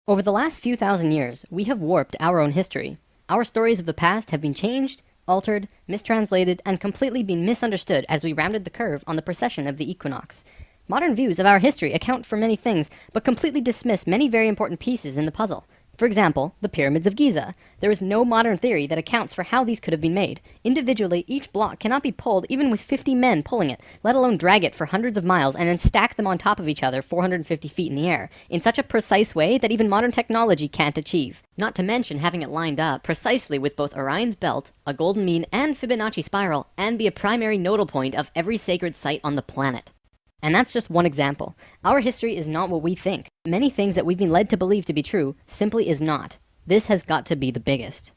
Over the last few thousand years, we have warped our own history. Our stories of the past have been changed, altered, mistranslated, and completely been misunderstood as we rounded the curve on the precession of the equinox. Modern views of our history account for many things, but completely dismiss many very important pieces in the puzzle. For example, the pyramids of Giza. There is no modern theory that accounts for how these could have been made. Individually, each block cannot be pulled even with 50 men pulling it, let alone drag it for hundreds of miles and then stack them on top of each other 450 feet in the air, in such a precise way that even modern technology can't achieve. Not to mention having it lined up precisely with both Orion's belt, a golden mean, and Fibonacci spiral, and be a primary nodal point of every sacred site on the planet. And that's just one example. Our history is not what we think. Many things that we've been led to believe to be true simply is not. This has got to be the biggest.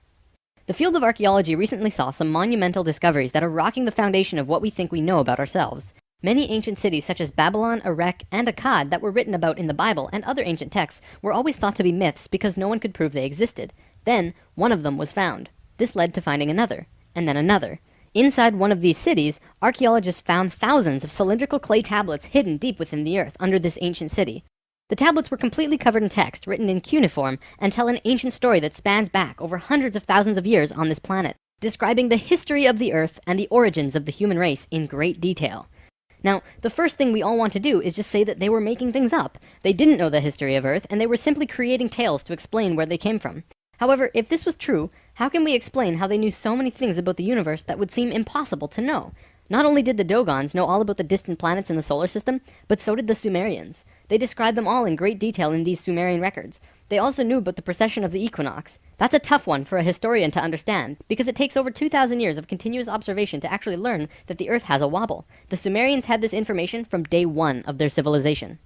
The field of archaeology recently saw some monumental discoveries that are rocking the foundation of what we think we know about ourselves. Many ancient cities such as Babylon, Erech, and Akkad that were written about in the Bible and other ancient texts were always thought to be myths because no one could prove they existed. Then, one of them was found. This led to finding another, and then another. Inside one of these cities, archaeologists found thousands of cylindrical clay tablets hidden deep within the earth under this ancient city. The tablets were completely covered in text, written in cuneiform, and tell an ancient story that spans back over hundreds of thousands of years on this planet, describing the history of the earth and the origins of the human race in great detail. Now, the first thing we all want to do is just say that they were making things up. They didn't know the history of Earth, and they were simply creating tales to explain where they came from. However, if this was true, how can we explain how they knew so many things about the universe that would seem impossible to know? Not only did the Dogons know all about the distant planets in the solar system, but so did the Sumerians. They described them all in great detail in these Sumerian records. They also knew about the precession of the equinox. That's a tough one for a historian to understand, because it takes over 2,000 years of continuous observation to actually learn that the Earth has a wobble. The Sumerians had this information from day one of their civilization.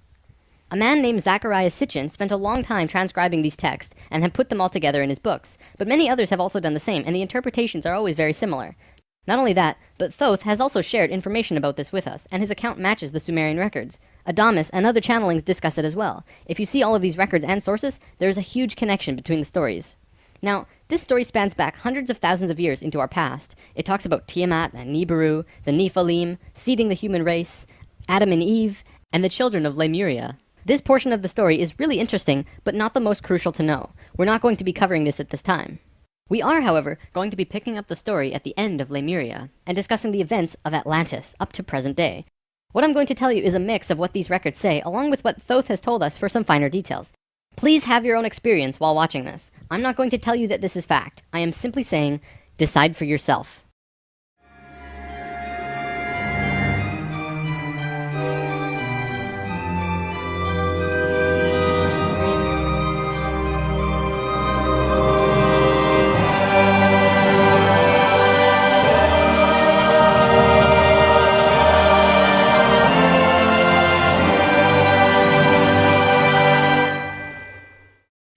A man named Zacharias Sitchin spent a long time transcribing these texts and had put them all together in his books, but many others have also done the same, and the interpretations are always very similar. Not only that, but Thoth has also shared information about this with us, and his account matches the Sumerian records. Adamus and other channelings discuss it as well. If you see all of these records and sources, there is a huge connection between the stories. Now, this story spans back hundreds of thousands of years into our past. It talks about Tiamat and Nibiru, the Nephilim, seeding the human race, Adam and Eve, and the children of Lemuria. This portion of the story is really interesting, but not the most crucial to know. We're not going to be covering this at this time. We are, however, going to be picking up the story at the end of Lemuria, and discussing the events of Atlantis up to present day. What I'm going to tell you is a mix of what these records say, along with what Thoth has told us for some finer details. Please have your own experience while watching this. I'm not going to tell you that this is fact. I am simply saying, decide for yourself.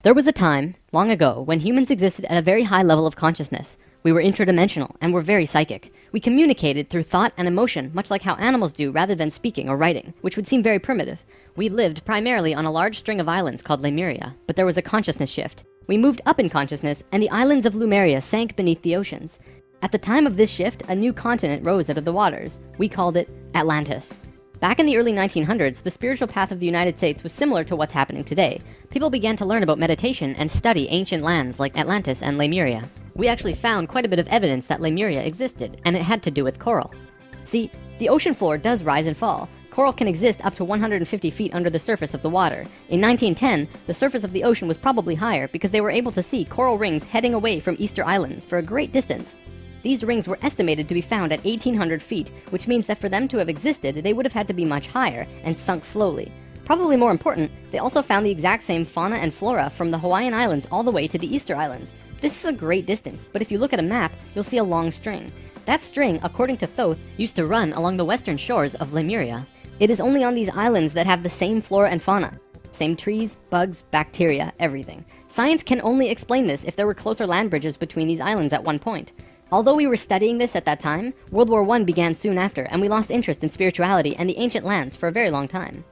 There was a time, long ago, when humans existed at a very high level of consciousness. We were interdimensional and were very psychic. We communicated through thought and emotion, much like how animals do rather than speaking or writing, which would seem very primitive. We lived primarily on a large string of islands called Lemuria, but there was a consciousness shift. We moved up in consciousness, and the islands of Lemuria sank beneath the oceans. At the time of this shift, a new continent rose out of the waters. We called it Atlantis. Back in the early 1900s, the spiritual path of the United States was similar to what's happening today. People began to learn about meditation and study ancient lands like Atlantis and Lemuria. We actually found quite a bit of evidence that Lemuria existed, and it had to do with coral. See, the ocean floor does rise and fall. Coral can exist up to 150 feet under the surface of the water. In 1910, the surface of the ocean was probably higher because they were able to see coral rings heading away from Easter Islands for a great distance. These rings were estimated to be found at 1,800 feet, which means that for them to have existed, they would have had to be much higher and sunk slowly. Probably more important, they also found the exact same fauna and flora from the Hawaiian Islands all the way to the Easter Islands. This is a great distance, but if you look at a map, you'll see a long string. That string, according to Thoth, used to run along the western shores of Lemuria. It is only on these islands that have the same flora and fauna. Same trees, bugs, bacteria, everything. Science can only explain this if there were closer land bridges between these islands at one point. Although we were studying this at that time, World War I began soon after, and we lost interest in spirituality and the ancient lands for a very long time.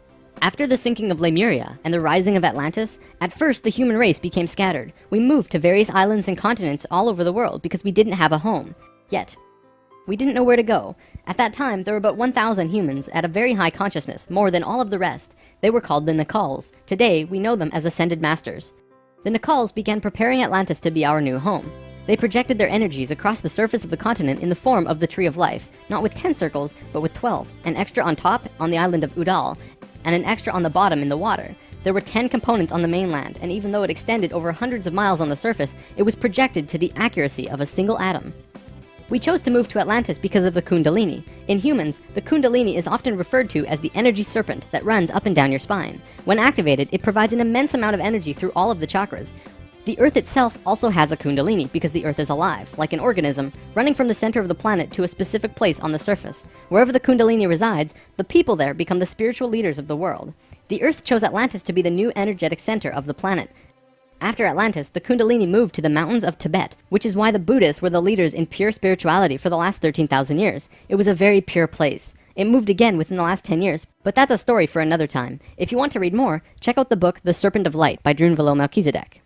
After the sinking of Lemuria and the rising of Atlantis, at first the human race became scattered. We moved to various islands and continents all over the world because we didn't have a home. Yet, we didn't know where to go. At that time, there were about 1,000 humans at a very high consciousness, more than all of the rest. They were called the Nakals. Today, we know them as ascended masters. The Nicals began preparing Atlantis to be our new home. They projected their energies across the surface of the continent in the form of the Tree of Life, not with 10 circles, but with 12, an extra on top on the island of Udal, and an extra on the bottom in the water. There were 10 components on the mainland, and even though it extended over hundreds of miles on the surface, it was projected to the accuracy of a single atom. We chose to move to Atlantis because of the Kundalini. In humans, the Kundalini is often referred to as the energy serpent that runs up and down your spine. When activated, it provides an immense amount of energy through all of the chakras. The Earth itself also has a Kundalini because the Earth is alive, like an organism, running from the center of the planet to a specific place on the surface. Wherever the Kundalini resides, the people there become the spiritual leaders of the world. The Earth chose Atlantis to be the new energetic center of the planet. After Atlantis, the Kundalini moved to the mountains of Tibet, which is why the Buddhists were the leaders in pure spirituality for the last 13,000 years. It was a very pure place. It moved again within the last 10 years, but that's a story for another time. If you want to read more, check out the book The Serpent of Light by Drunvalo Melchizedek.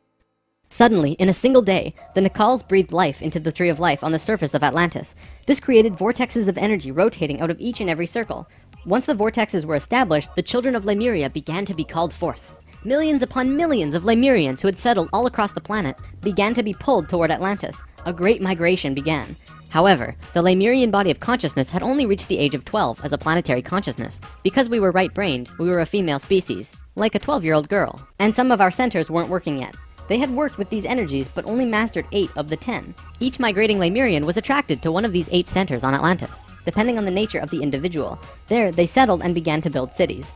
Suddenly, in a single day, the Nicals breathed life into the Tree of Life on the surface of Atlantis. This created vortexes of energy rotating out of each and every circle. Once the vortexes were established, the children of Lemuria began to be called forth. Millions upon millions of Lemurians who had settled all across the planet began to be pulled toward Atlantis. A great migration began. However, the Lemurian body of consciousness had only reached the age of 12 as a planetary consciousness. Because we were right-brained, we were a female species, like a 12-year-old girl. And some of our centers weren't working yet. They had worked with these energies, but only mastered 8 of the 10. Each migrating Lemurian was attracted to one of these 8 centers on Atlantis, depending on the nature of the individual. There, they settled and began to build cities.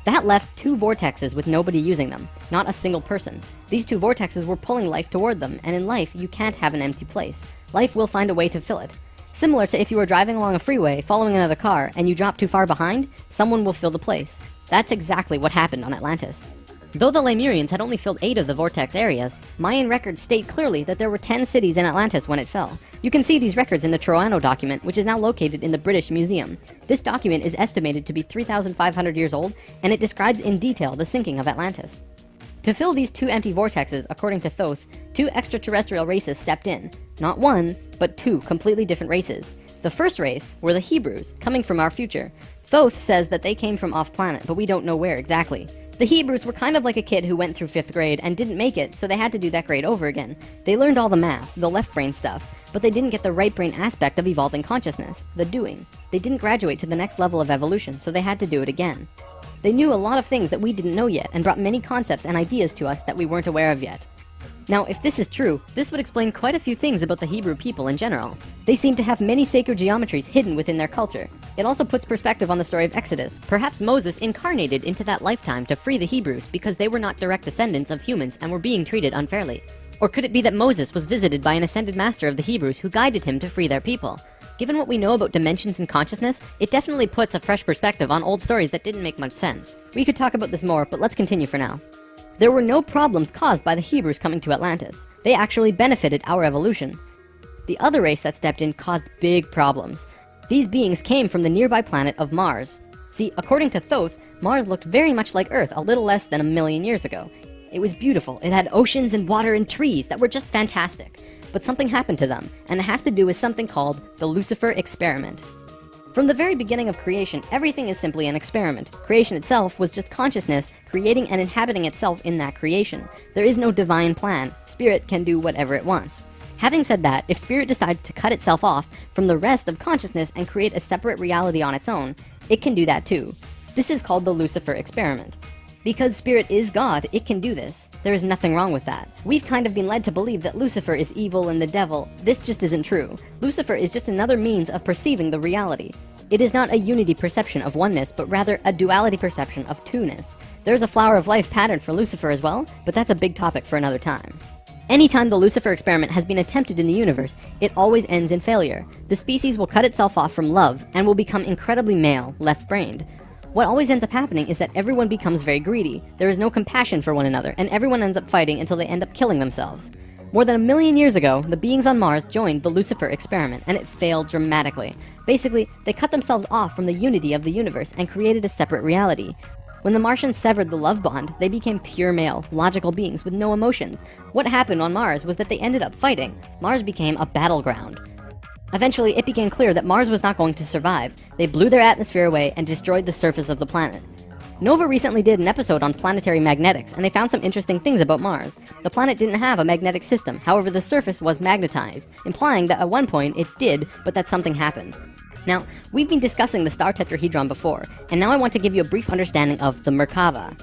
That left 2 vortexes with nobody using them, not a single person. These 2 vortexes were pulling life toward them, and in life, you can't have an empty place. Life will find a way to fill it. Similar to if you were driving along a freeway, following another car, and you drop too far behind, someone will fill the place. That's exactly what happened on Atlantis. Though the Lemurians had only filled 8 of the vortex areas, Mayan records state clearly that there were 10 cities in Atlantis when it fell. You can see these records in the Troano document, which is now located in the British Museum. This document is estimated to be 3,500 years old, and it describes in detail the sinking of Atlantis. To fill these 2 empty vortexes, according to Thoth, 2 extraterrestrial races stepped in. Not 1, but 2 completely different races. The first race were the Hebrews, coming from our future. Thoth says that they came from off-planet, but we don't know where exactly. The Hebrews were kind of like a kid who went through 5th grade and didn't make it, so they had to do that grade over again. They learned all the math, the left brain stuff, but they didn't get the right brain aspect of evolving consciousness, the doing. They didn't graduate to the next level of evolution, so they had to do it again. They knew a lot of things that we didn't know yet and brought many concepts and ideas to us that we weren't aware of yet. Now, if this is true, this would explain quite a few things about the Hebrew people in general. They seem to have many sacred geometries hidden within their culture. It also puts perspective on the story of Exodus. Perhaps Moses incarnated into that lifetime to free the Hebrews because they were not direct descendants of humans and were being treated unfairly. Or could it be that Moses was visited by an ascended master of the Hebrews who guided him to free their people? Given what we know about dimensions and consciousness, it definitely puts a fresh perspective on old stories that didn't make much sense. We could talk about this more, but let's continue for now. There were no problems caused by the Hebrews coming to Atlantis. They actually benefited our evolution. The other race that stepped in caused big problems. These beings came from the nearby planet of Mars. See, according to Thoth, Mars looked very much like Earth a little less than 1 million years ago. It was beautiful. It had oceans and water and trees that were just fantastic. But something happened to them, and it has to do with something called the Lucifer experiment. From the very beginning of creation, everything is simply an experiment. Creation itself was just consciousness creating and inhabiting itself in that creation. There is no divine plan. Spirit can do whatever it wants. Having said that, if Spirit decides to cut itself off from the rest of consciousness and create a separate reality on its own, it can do that too. This is called the Lucifer experiment. Because Spirit is God, it can do this. There is nothing wrong with that. We've kind of been led to believe that Lucifer is evil and the devil. This just isn't true. Lucifer is just another means of perceiving the reality. It is not a unity perception of oneness, but rather a duality perception of two-ness. There's a flower of life pattern for Lucifer as well, but that's a big topic for another time. Anytime the Lucifer experiment has been attempted in the universe, it always ends in failure. The species will cut itself off from love and will become incredibly male, left-brained. What always ends up happening is that everyone becomes very greedy. There is no compassion for one another, and everyone ends up fighting until they end up killing themselves. More than 1 million years ago, the beings on Mars joined the Lucifer experiment, and it failed dramatically. Basically, they cut themselves off from the unity of the universe and created a separate reality. When the Martians severed the love bond, they became pure male, logical beings with no emotions. What happened on Mars was that they ended up fighting. Mars became a battleground. Eventually, it became clear that Mars was not going to survive. They blew their atmosphere away and destroyed the surface of the planet. Nova recently did an episode on planetary magnetics, and they found some interesting things about Mars. The planet didn't have a magnetic system, however the surface was magnetized, implying that at one point it did, but that something happened. Now, we've been discussing the star tetrahedron before, and now I want to give you a brief understanding of the Merkaba.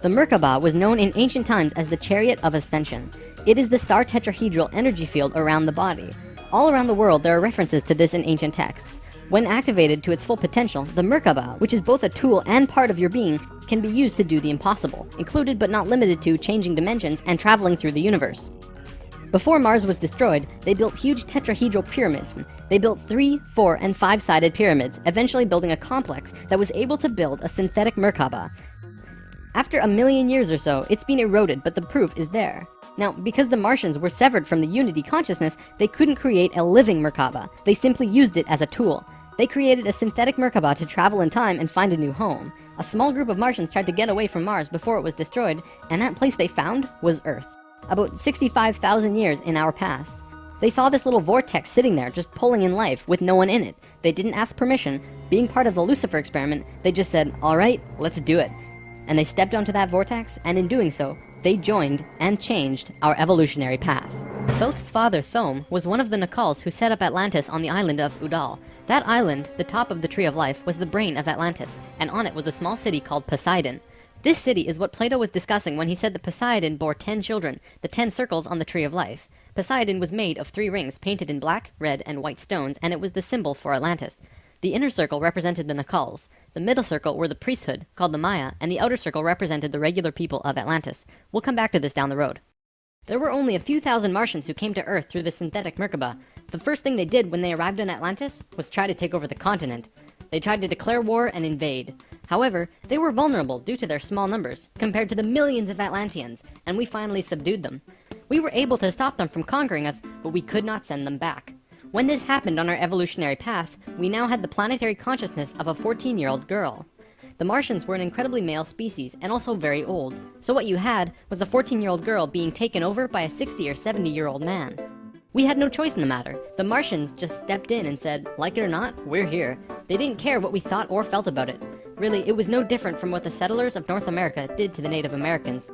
The Merkaba was known in ancient times as the Chariot of Ascension. It is the star tetrahedral energy field around the body. All around the world there are references to this in ancient texts. When activated to its full potential, the Merkaba, which is both a tool and part of your being, can be used to do the impossible, included but not limited to changing dimensions and traveling through the universe. Before Mars was destroyed, they built huge tetrahedral pyramids. They built 3, 4, and 5-sided pyramids, eventually building a complex that was able to build a synthetic Merkaba. After 1 million years or so, it's been eroded, but the proof is there. Now, because the Martians were severed from the Unity consciousness, they couldn't create a living Merkaba. They simply used it as a tool. They created a synthetic Merkaba to travel in time and find a new home. A small group of Martians tried to get away from Mars before it was destroyed, and that place they found was Earth. About 65,000 years in our past. They saw this little vortex sitting there, just pulling in life, with no one in it. They didn't ask permission. Being part of the Lucifer experiment, they just said, alright, let's do it. And they stepped onto that vortex, and in doing so, they joined and changed our evolutionary path. Thoth's father, Thome, was one of the Nakals who set up Atlantis on the island of Udal. That island, the top of the Tree of Life, was the brain of Atlantis, and on it was a small city called Poseidon. This city is what Plato was discussing when he said that Poseidon bore 10 children, the 10 circles on the Tree of Life. Poseidon was made of 3 rings painted in black, red, and white stones, and it was the symbol for Atlantis. The inner circle represented the Nakals, the middle circle were the priesthood, called the Maya, and the outer circle represented the regular people of Atlantis. We'll come back to this down the road. There were only a few thousand Martians who came to Earth through the synthetic Merkaba. The first thing they did when they arrived in Atlantis was try to take over the continent. They tried to declare war and invade. However, they were vulnerable due to their small numbers, compared to the millions of Atlanteans, and we finally subdued them. We were able to stop them from conquering us, but we could not send them back. When this happened on our evolutionary path, we now had the planetary consciousness of a 14-year-old girl. The Martians were an incredibly male species, and also very old, so what you had was a 14-year-old girl being taken over by a 60 or 70-year-old man. We had no choice in the matter. The Martians just stepped in and said, like it or not, we're here. They didn't care what we thought or felt about it. Really, it was no different from what the settlers of North America did to the Native Americans.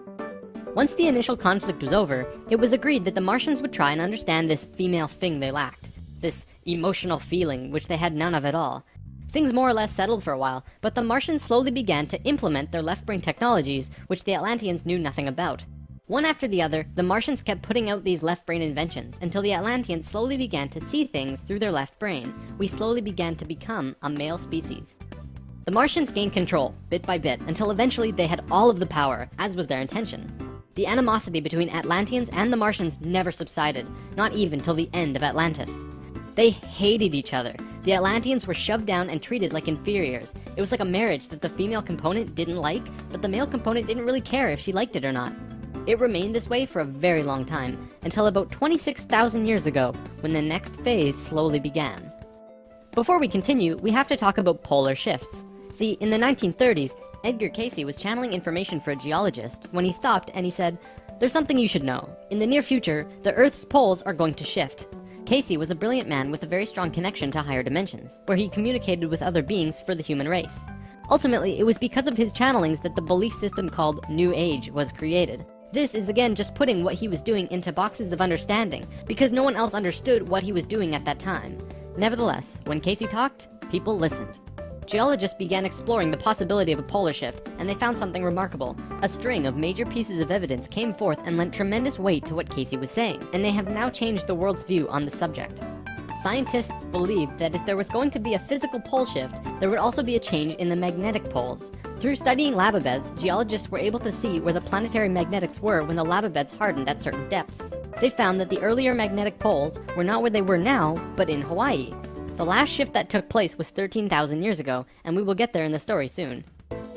Once the initial conflict was over, it was agreed that the Martians would try and understand this female thing they lacked. This emotional feeling, which they had none of at all. Things more or less settled for a while, but the Martians slowly began to implement their left-brain technologies, which the Atlanteans knew nothing about. One after the other, the Martians kept putting out these left-brain inventions, until the Atlanteans slowly began to see things through their left brain. We slowly began to become a male species. The Martians gained control, bit by bit, until eventually they had all of the power, as was their intention. The animosity between Atlanteans and the Martians never subsided, not even till the end of Atlantis. They hated each other. The Atlanteans were shoved down and treated like inferiors. It was like a marriage that the female component didn't like, but the male component didn't really care if she liked it or not. It remained this way for a very long time, until about 26,000 years ago, when the next phase slowly began. Before we continue, we have to talk about polar shifts. See, in the 1930s, Edgar Cayce was channeling information for a geologist when he stopped and he said, "There's something you should know. In the near future, the Earth's poles are going to shift." Cayce was a brilliant man with a very strong connection to higher dimensions, where he communicated with other beings for the human race. Ultimately, it was because of his channelings that the belief system called New Age was created. This is again just putting what he was doing into boxes of understanding, because no one else understood what he was doing at that time. Nevertheless, when Cayce talked, people listened. Geologists began exploring the possibility of a polar shift, and they found something remarkable. A string of major pieces of evidence came forth and lent tremendous weight to what Cayce was saying, and they have now changed the world's view on the subject. Scientists believed that if there was going to be a physical pole shift, there would also be a change in the magnetic poles. Through studying lava beds, geologists were able to see where the planetary magnetics were when the lava beds hardened at certain depths. They found that the earlier magnetic poles were not where they were now, but in Hawaii. The last shift that took place was 13,000 years ago, and we will get there in the story soon.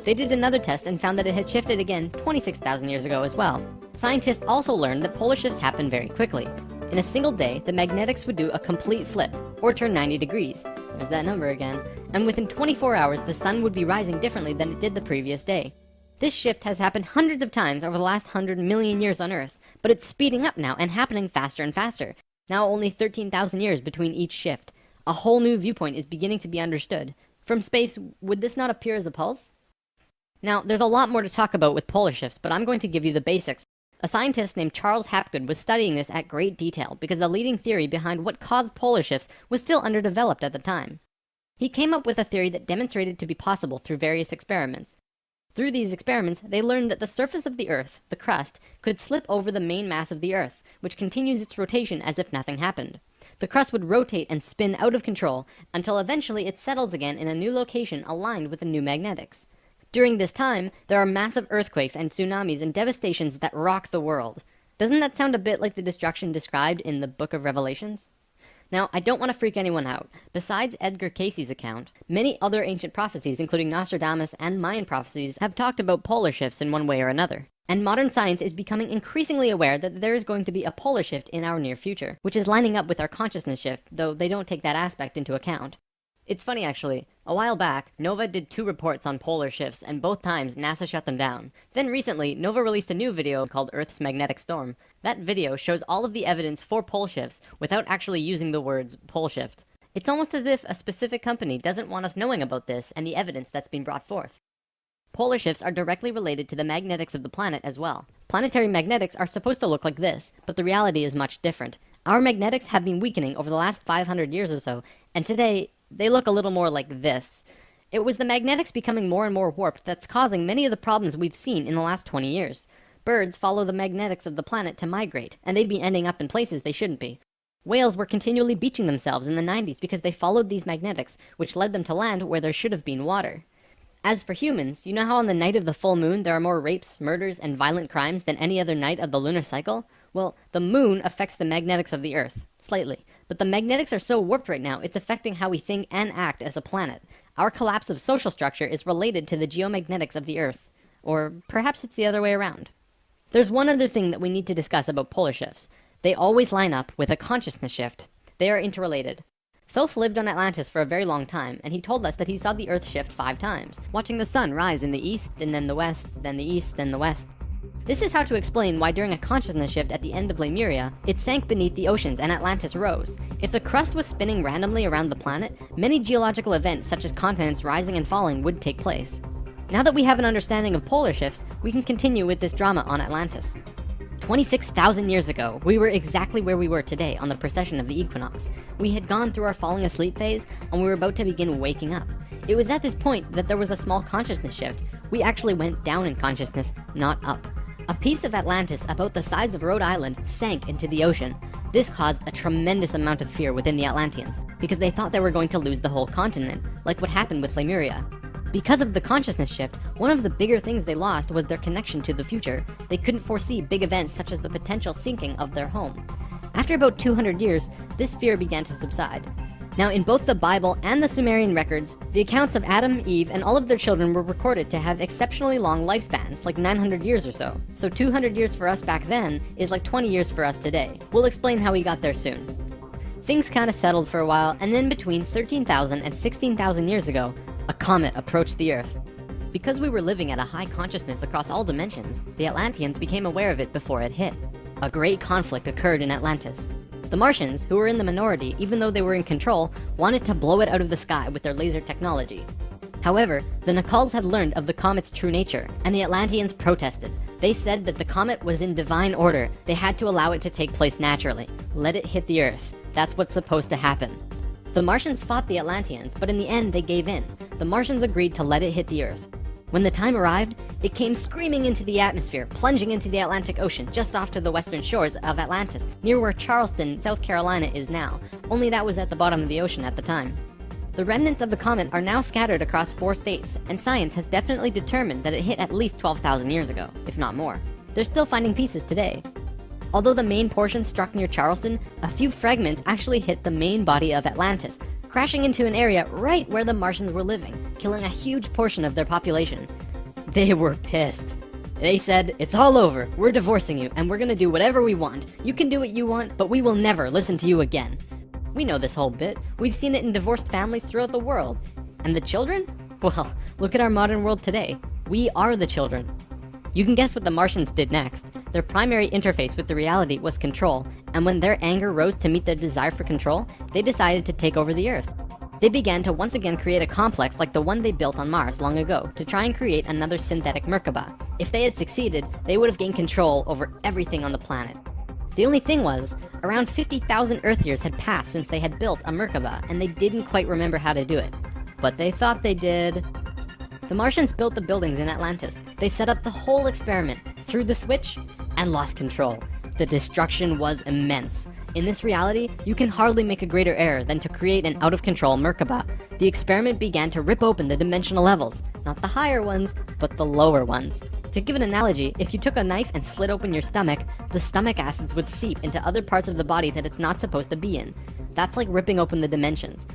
They did another test and found that it had shifted again 26,000 years ago as well. Scientists also learned that polar shifts happen very quickly. In a single day, the magnetics would do a complete flip, or turn 90 degrees. There's that number again. And within 24 hours, the sun would be rising differently than it did the previous day. This shift has happened hundreds of times over the last 100 million years on Earth, but it's speeding up now and happening faster and faster. Now only 13,000 years between each shift. A whole new viewpoint is beginning to be understood. From space, would this not appear as a pulse? Now, there's a lot more to talk about with polar shifts, but I'm going to give you the basics. A scientist named Charles Hapgood was studying this at great detail because the leading theory behind what caused polar shifts was still underdeveloped at the time. He came up with a theory that demonstrated to be possible through various experiments. Through these experiments, they learned that the surface of the Earth, the crust, could slip over the main mass of the Earth, which continues its rotation as if nothing happened. The crust would rotate and spin out of control until eventually it settles again in a new location aligned with the new magnetics. During this time, there are massive earthquakes and tsunamis and devastations that rock the world. Doesn't that sound a bit like the destruction described in the Book of Revelations? Now, I don't want to freak anyone out. Besides Edgar Cayce's account, many other ancient prophecies, including Nostradamus and Mayan prophecies, have talked about polar shifts in one way or another. And modern science is becoming increasingly aware that there is going to be a polar shift in our near future, which is lining up with our consciousness shift, though they don't take that aspect into account. It's funny actually, a while back, Nova did 2 reports on polar shifts, and both times NASA shut them down. Then recently, Nova released a new video called Earth's Magnetic Storm. That video shows all of the evidence for pole shifts without actually using the words pole shift. It's almost as if a specific company doesn't want us knowing about this and the evidence that's been brought forth. Polar shifts are directly related to the magnetics of the planet as well. Planetary magnetics are supposed to look like this, but the reality is much different. Our magnetics have been weakening over the last 500 years or so, and today, they look a little more like this. It was the magnetics becoming more and more warped that's causing many of the problems we've seen in the last 20 years. Birds follow the magnetics of the planet to migrate, and they've been ending up in places they shouldn't be. Whales were continually beaching themselves in the 90s because they followed these magnetics, which led them to land where there should have been water. As for humans, you know how on the night of the full moon there are more rapes, murders, and violent crimes than any other night of the lunar cycle? Well, the moon affects the magnetics of the Earth, slightly. But the magnetics are so warped right now, it's affecting how we think and act as a planet. Our collapse of social structure is related to the geomagnetics of the Earth. Or perhaps it's the other way around. There's one other thing that we need to discuss about polar shifts. They always line up with a consciousness shift. They are interrelated. Thoth lived on Atlantis for a very long time, and he told us that he saw the Earth shift 5 times, watching the sun rise in the east, and then the west, then the east, then the west. This is how to explain why during a consciousness shift at the end of Lemuria, it sank beneath the oceans and Atlantis rose. If the crust was spinning randomly around the planet, many geological events such as continents rising and falling would take place. Now that we have an understanding of polar shifts, we can continue with this drama on Atlantis. 26,000 years ago, we were exactly where we were today on the precession of the equinox. We had gone through our falling asleep phase, and we were about to begin waking up. It was at this point that there was a small consciousness shift. We actually went down in consciousness, not up. A piece of Atlantis about the size of Rhode Island sank into the ocean. This caused a tremendous amount of fear within the Atlanteans, because they thought they were going to lose the whole continent, like what happened with Lemuria. Because of the consciousness shift, one of the bigger things they lost was their connection to the future. They couldn't foresee big events such as the potential sinking of their home. After about 200 years, this fear began to subside. Now, in both the Bible and the Sumerian records, the accounts of Adam, Eve, and all of their children were recorded to have exceptionally long lifespans, like 900 years or so. So 200 years for us back then is like 20 years for us today. We'll explain how we got there soon. Things kinda settled for a while, and then between 13,000 and 16,000 years ago, a comet approached the Earth. Because we were living at a high consciousness across all dimensions, the Atlanteans became aware of it before it hit. A great conflict occurred in Atlantis. The Martians, who were in the minority even though they were in control, wanted to blow it out of the sky with their laser technology. However, the Nakals had learned of the comet's true nature, and the Atlanteans protested. They said that the comet was in divine order. They had to allow it to take place naturally. Let it hit the Earth. That's what's supposed to happen. The Martians fought the Atlanteans, but in the end they gave in. The Martians agreed to let it hit the Earth. When the time arrived, it came screaming into the atmosphere, plunging into the Atlantic Ocean just off to the western shores of Atlantis, near where Charleston, South Carolina is now, only that was at the bottom of the ocean at the time. The remnants of the comet are now scattered across 4 states, and science has definitely determined that it hit at least 12,000 years ago, if not more. They're still finding pieces today. Although the main portion struck near Charleston, a few fragments actually hit the main body of Atlantis, crashing into an area right where the Martians were living, killing a huge portion of their population. They were pissed. They said, "It's all over, we're divorcing you, and we're gonna do whatever we want. You can do what you want, but we will never listen to you again." We know this whole bit. We've seen it in divorced families throughout the world. And the children? Well, look at our modern world today. We are the children. You can guess what the Martians did next. Their primary interface with the reality was control, and when their anger rose to meet their desire for control, they decided to take over the Earth. They began to once again create a complex like the one they built on Mars long ago to try and create another synthetic Merkaba. If they had succeeded, they would have gained control over everything on the planet. The only thing was, around 50,000 Earth years had passed since they had built a Merkaba, and they didn't quite remember how to do it. But they thought they did. The Martians built the buildings in Atlantis. They set up the whole experiment, threw the switch, and lost control. The destruction was immense. In this reality, you can hardly make a greater error than to create an out-of-control Merkaba. The experiment began to rip open the dimensional levels, not the higher ones, but the lower ones. To give an analogy, if you took a knife and slit open your stomach, the stomach acids would seep into other parts of the body that it's not supposed to be in. That's like ripping open the dimensions.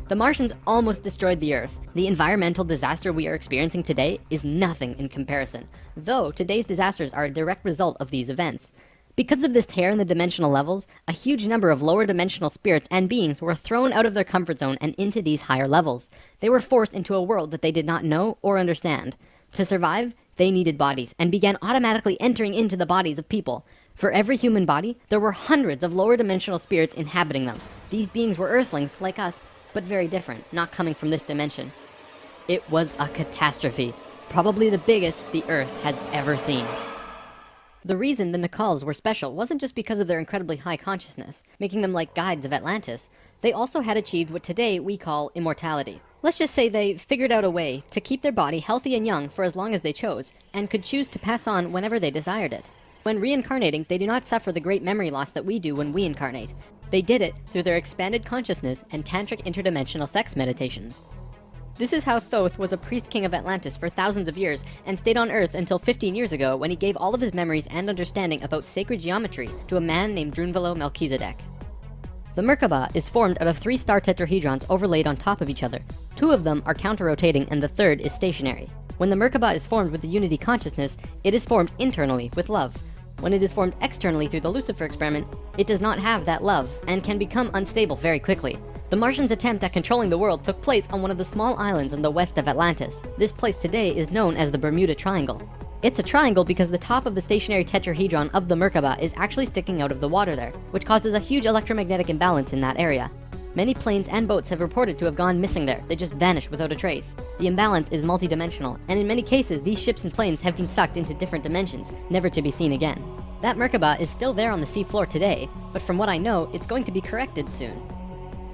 The Martians almost destroyed the Earth. The environmental disaster we are experiencing today is nothing in comparison, though today's disasters are a direct result of these events. Because of this tear in the dimensional levels, a huge number of lower dimensional spirits and beings were thrown out of their comfort zone and into these higher levels. They were forced into a world that they did not know or understand. To survive, they needed bodies and began automatically entering into the bodies of people. For every human body, there were hundreds of lower dimensional spirits inhabiting them. These beings were Earthlings like us, but very different, not coming from this dimension. It was a catastrophe, probably the biggest the Earth has ever seen. The reason the Nacals were special wasn't just because of their incredibly high consciousness, making them like guides of Atlantis. They also had achieved what today we call immortality. Let's just say they figured out a way to keep their body healthy and young for as long as they chose, and could choose to pass on whenever they desired it. When reincarnating, they do not suffer the great memory loss that we do when we incarnate. They did it through their expanded consciousness and tantric interdimensional sex meditations. This is how Thoth was a priest king of Atlantis for thousands of years and stayed on Earth until 15 years ago when he gave all of his memories and understanding about sacred geometry to a man named Drunvalo Melchizedek. The Merkaba is formed out of 3 star tetrahedrons overlaid on top of each other. 2 of them are counter-rotating and the third is stationary. When the Merkaba is formed with the unity consciousness, it is formed internally with love. When it is formed externally through the Lucifer experiment, it does not have that love and can become unstable very quickly. The Martians' attempt at controlling the world took place on one of the small islands in the west of Atlantis. This place today is known as the Bermuda Triangle. It's a triangle because the top of the stationary tetrahedron of the Merkaba is actually sticking out of the water there, which causes a huge electromagnetic imbalance in that area. Many planes and boats have reported to have gone missing there. They just vanished without a trace. The imbalance is multidimensional, and in many cases, these ships and planes have been sucked into different dimensions, never to be seen again. That Merkaba is still there on the seafloor today, but from what I know, it's going to be corrected soon.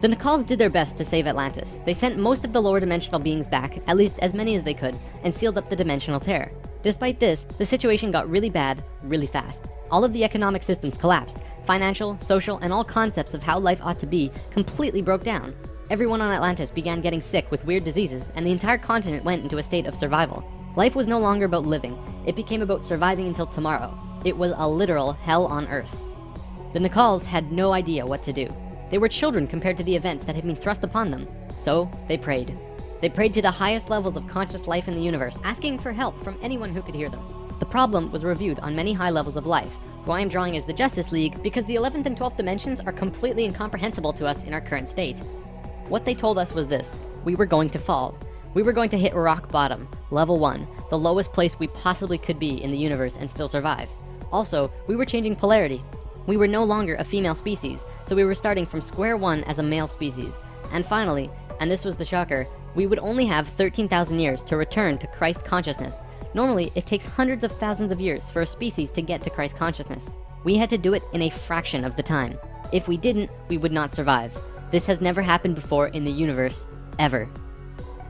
The Nacals did their best to save Atlantis. They sent most of the lower dimensional beings back, at least as many as they could, and sealed up the dimensional tear. Despite this, the situation got really bad, really fast. All of the economic systems collapsed. Financial, social, and all concepts of how life ought to be completely broke down. Everyone on Atlantis began getting sick with weird diseases, and the entire continent went into a state of survival. Life was no longer about living. It became about surviving until tomorrow. It was a literal hell on Earth. The Nacals had no idea what to do. They were children compared to the events that had been thrust upon them. So they prayed. They prayed to the highest levels of conscious life in the universe, asking for help from anyone who could hear them. The problem was reviewed on many high levels of life, who I am drawing as the Justice League because the 11th and 12th dimensions are completely incomprehensible to us in our current state. What they told us was this: we were going to fall. We were going to hit rock bottom, level 1, the lowest place we possibly could be in the universe and still survive. Also, we were changing polarity. We were no longer a female species, so we were starting from square one as a male species. And finally, and this was the shocker, we would only have 13,000 years to return to Christ consciousness. Normally, it takes hundreds of thousands of years for a species to get to Christ consciousness. We had to do it in a fraction of the time. If we didn't, we would not survive. This has never happened before in the universe, ever.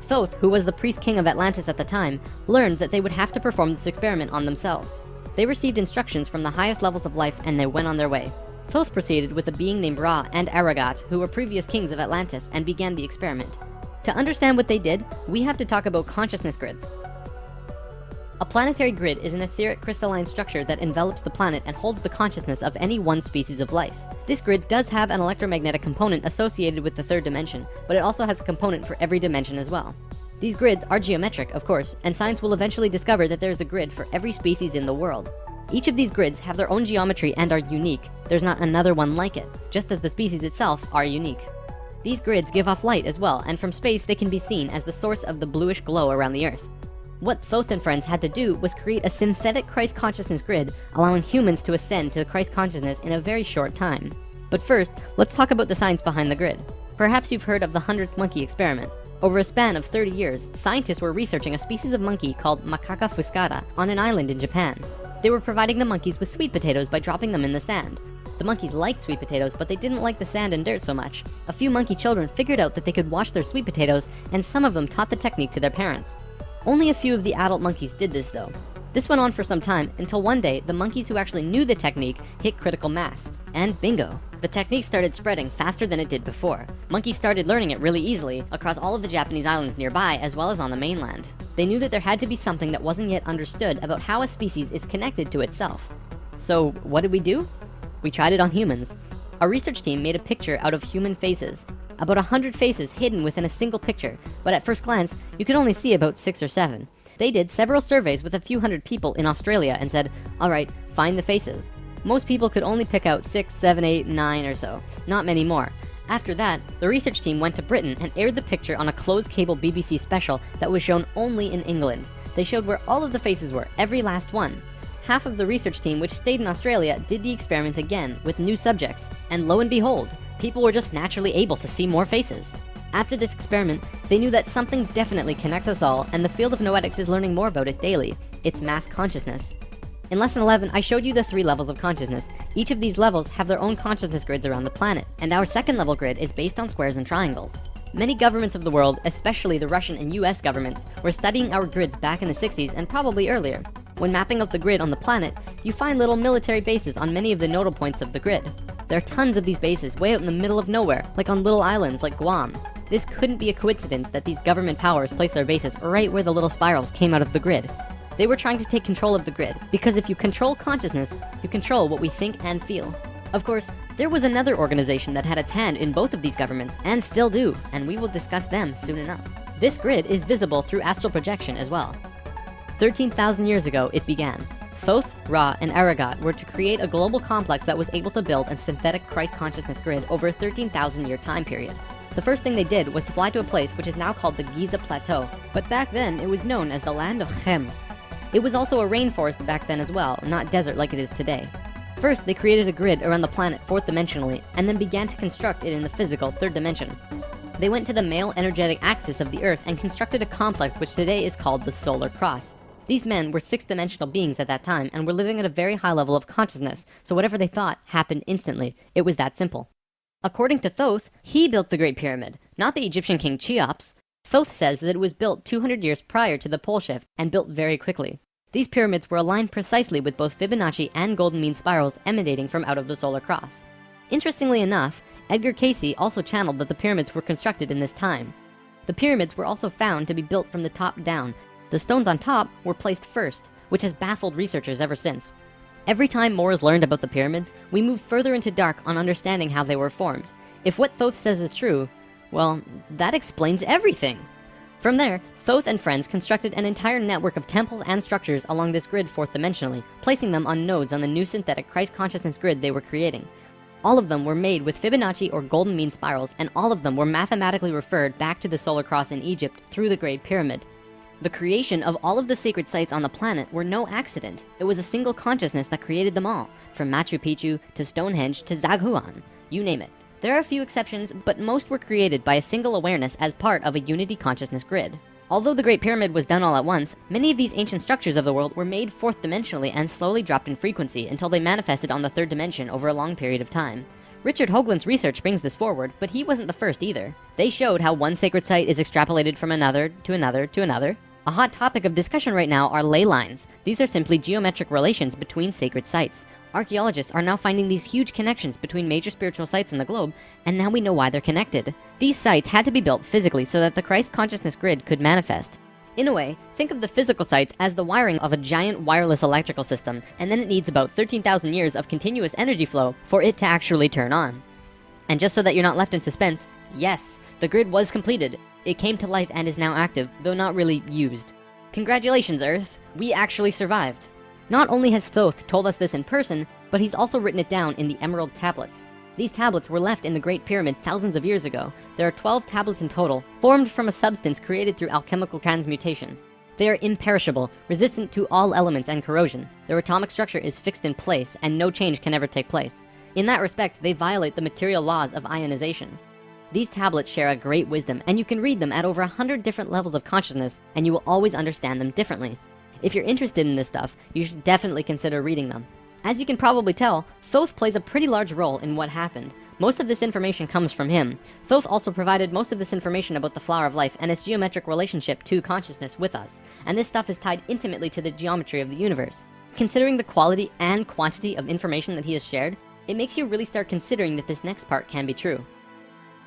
Thoth, who was the priest king of Atlantis at the time, learned that they would have to perform this experiment on themselves. They received instructions from the highest levels of life and they went on their way. Thoth proceeded with a being named Ra and Aragat, who were previous kings of Atlantis, and began the experiment. To understand what they did, we have to talk about consciousness grids. A planetary grid is an etheric crystalline structure that envelops the planet and holds the consciousness of any one species of life. This grid does have an electromagnetic component associated with the 3rd dimension, but it also has a component for every dimension as well. These grids are geometric, of course, and science will eventually discover that there is a grid for every species in the world. Each of these grids have their own geometry and are unique. There's not another one like it, just as the species itself are unique. These grids give off light as well, and from space they can be seen as the source of the bluish glow around the Earth. What Thoth and friends had to do was create a synthetic Christ consciousness grid, allowing humans to ascend to Christ consciousness in a very short time. But first, let's talk about the science behind the grid. Perhaps you've heard of the 100th monkey experiment. Over a span of 30 years, scientists were researching a species of monkey called Macaca fuscata on an island in Japan. They were providing the monkeys with sweet potatoes by dropping them in the sand. The monkeys liked sweet potatoes, but they didn't like the sand and dirt so much. A few monkey children figured out that they could wash their sweet potatoes, and some of them taught the technique to their parents. Only a few of the adult monkeys did this though. This went on for some time until one day, the monkeys who actually knew the technique hit critical mass. And bingo, the technique started spreading faster than it did before. Monkeys started learning it really easily across all of the Japanese islands nearby as well as on the mainland. They knew that there had to be something that wasn't yet understood about how a species is connected to itself. So what did we do? We tried it on humans. Our research team made a picture out of human faces. About 100 faces hidden within a single picture, but at first glance, you could only see about 6 or 7. They did several surveys with a few hundred people in Australia and said, all right, find the faces. Most people could only pick out 6, 7, 8, 9 or so, not many more. After that, the research team went to Britain and aired the picture on a closed cable BBC special that was shown only in England. They showed where all of the faces were, every last one. Half of the research team, which stayed in Australia, did the experiment again with new subjects. And lo and behold, people were just naturally able to see more faces. After this experiment, they knew that something definitely connects us all, and the field of noetics is learning more about it daily. It's mass consciousness. In lesson 11, I showed you the 3 levels of consciousness. Each of these levels have their own consciousness grids around the planet, and our second level grid is based on squares and triangles. Many governments of the world, especially the Russian and US governments, were studying our grids back in the 60s and probably earlier. When mapping out the grid on the planet, you find little military bases on many of the nodal points of the grid. There are tons of these bases way out in the middle of nowhere, like on little islands like Guam. This couldn't be a coincidence that these government powers placed their bases right where the little spirals came out of the grid. They were trying to take control of the grid, because if you control consciousness, you control what we think and feel. Of course, there was another organization that had its hand in both of these governments, and still do, and we will discuss them soon enough. This grid is visible through astral projection as well. 13,000 years ago, it began. Thoth, Ra, and Aragat were to create a global complex that was able to build a synthetic Christ consciousness grid over a 13,000 year time period. The first thing they did was to fly to a place which is now called the Giza Plateau, but back then it was known as the land of Chem. It was also a rainforest back then as well, not desert like it is today. First, they created a grid around the planet 4th dimensionally, and then began to construct it in the physical 3rd dimension. They went to the male energetic axis of the Earth and constructed a complex which today is called the Solar Cross. These men were 6th dimensional beings at that time and were living at a very high level of consciousness, so whatever they thought happened instantly. It was that simple. According to Thoth, he built the Great Pyramid, not the Egyptian king Cheops. Thoth says that it was built 200 years prior to the pole shift and built very quickly. These pyramids were aligned precisely with both Fibonacci and golden mean spirals emanating from out of the solar cross. Interestingly enough, Edgar Cayce also channeled that the pyramids were constructed in this time. The pyramids were also found to be built from the top down. The stones on top were placed first, which has baffled researchers ever since. Every time more is learned about the pyramids, we move further into dark on understanding how they were formed. If what Thoth says is true, well, that explains everything. From there, Thoth and friends constructed an entire network of temples and structures along this grid 4th dimensionally, placing them on nodes on the new synthetic Christ consciousness grid they were creating. All of them were made with Fibonacci or golden mean spirals, and all of them were mathematically referred back to the solar cross in Egypt through the Great Pyramid. The creation of all of the sacred sites on the planet were no accident. It was a single consciousness that created them all, from Machu Picchu to Stonehenge to Zaghuan, you name it. There are a few exceptions, but most were created by a single awareness as part of a unity consciousness grid. Although the Great Pyramid was done all at once, many of these ancient structures of the world were made 4th dimensionally and slowly dropped in frequency until they manifested on the 3rd dimension over a long period of time. Richard Hoagland's research brings this forward, but he wasn't the first either. They showed how one sacred site is extrapolated from another to another to another. A hot topic of discussion right now are ley lines. These are simply geometric relations between sacred sites. Archaeologists are now finding these huge connections between major spiritual sites in the globe, and now we know why they're connected. These sites had to be built physically so that the Christ consciousness grid could manifest. In a way, think of the physical sites as the wiring of a giant wireless electrical system, and then it needs about 13,000 years of continuous energy flow for it to actually turn on. And just so that you're not left in suspense, yes, the grid was completed. It came to life and is now active, though not really used. Congratulations, Earth! We actually survived. Not only has Thoth told us this in person, but he's also written it down in the Emerald Tablets. These tablets were left in the Great Pyramid thousands of years ago. There are 12 tablets in total, formed from a substance created through alchemical transmutation. They are imperishable, resistant to all elements and corrosion. Their atomic structure is fixed in place, and no change can ever take place. In that respect, they violate the material laws of ionization. These tablets share a great wisdom, and you can read them at over 100 different levels of consciousness, and you will always understand them differently. If you're interested in this stuff, you should definitely consider reading them. As you can probably tell, Thoth plays a pretty large role in what happened. Most of this information comes from him. Thoth also provided most of this information about the flower of life and its geometric relationship to consciousness with us. And this stuff is tied intimately to the geometry of the universe. Considering the quality and quantity of information that he has shared, it makes you really start considering that this next part can be true.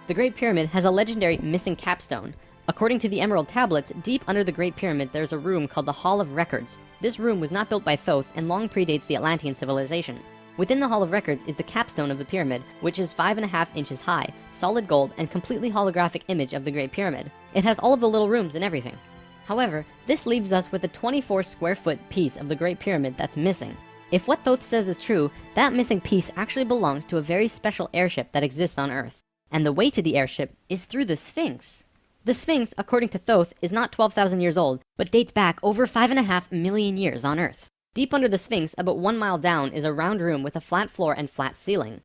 The Great Pyramid has a legendary missing capstone. According to the Emerald Tablets, deep under the Great Pyramid there's a room called the Hall of Records. This room was not built by Thoth and long predates the Atlantean civilization. Within the Hall of Records is the capstone of the pyramid, which is 5.5 inches high, solid gold, and completely holographic image of the Great Pyramid. It has all of the little rooms and everything. However, this leaves us with a 24 square foot piece of the Great Pyramid that's missing. If what Thoth says is true, that missing piece actually belongs to a very special airship that exists on Earth. And the way to the airship is through the Sphinx. The Sphinx, according to Thoth, is not 12,000 years old, but dates back over 5.5 million years on Earth. Deep under the Sphinx, about 1 mile down, is a round room with a flat floor and flat ceiling.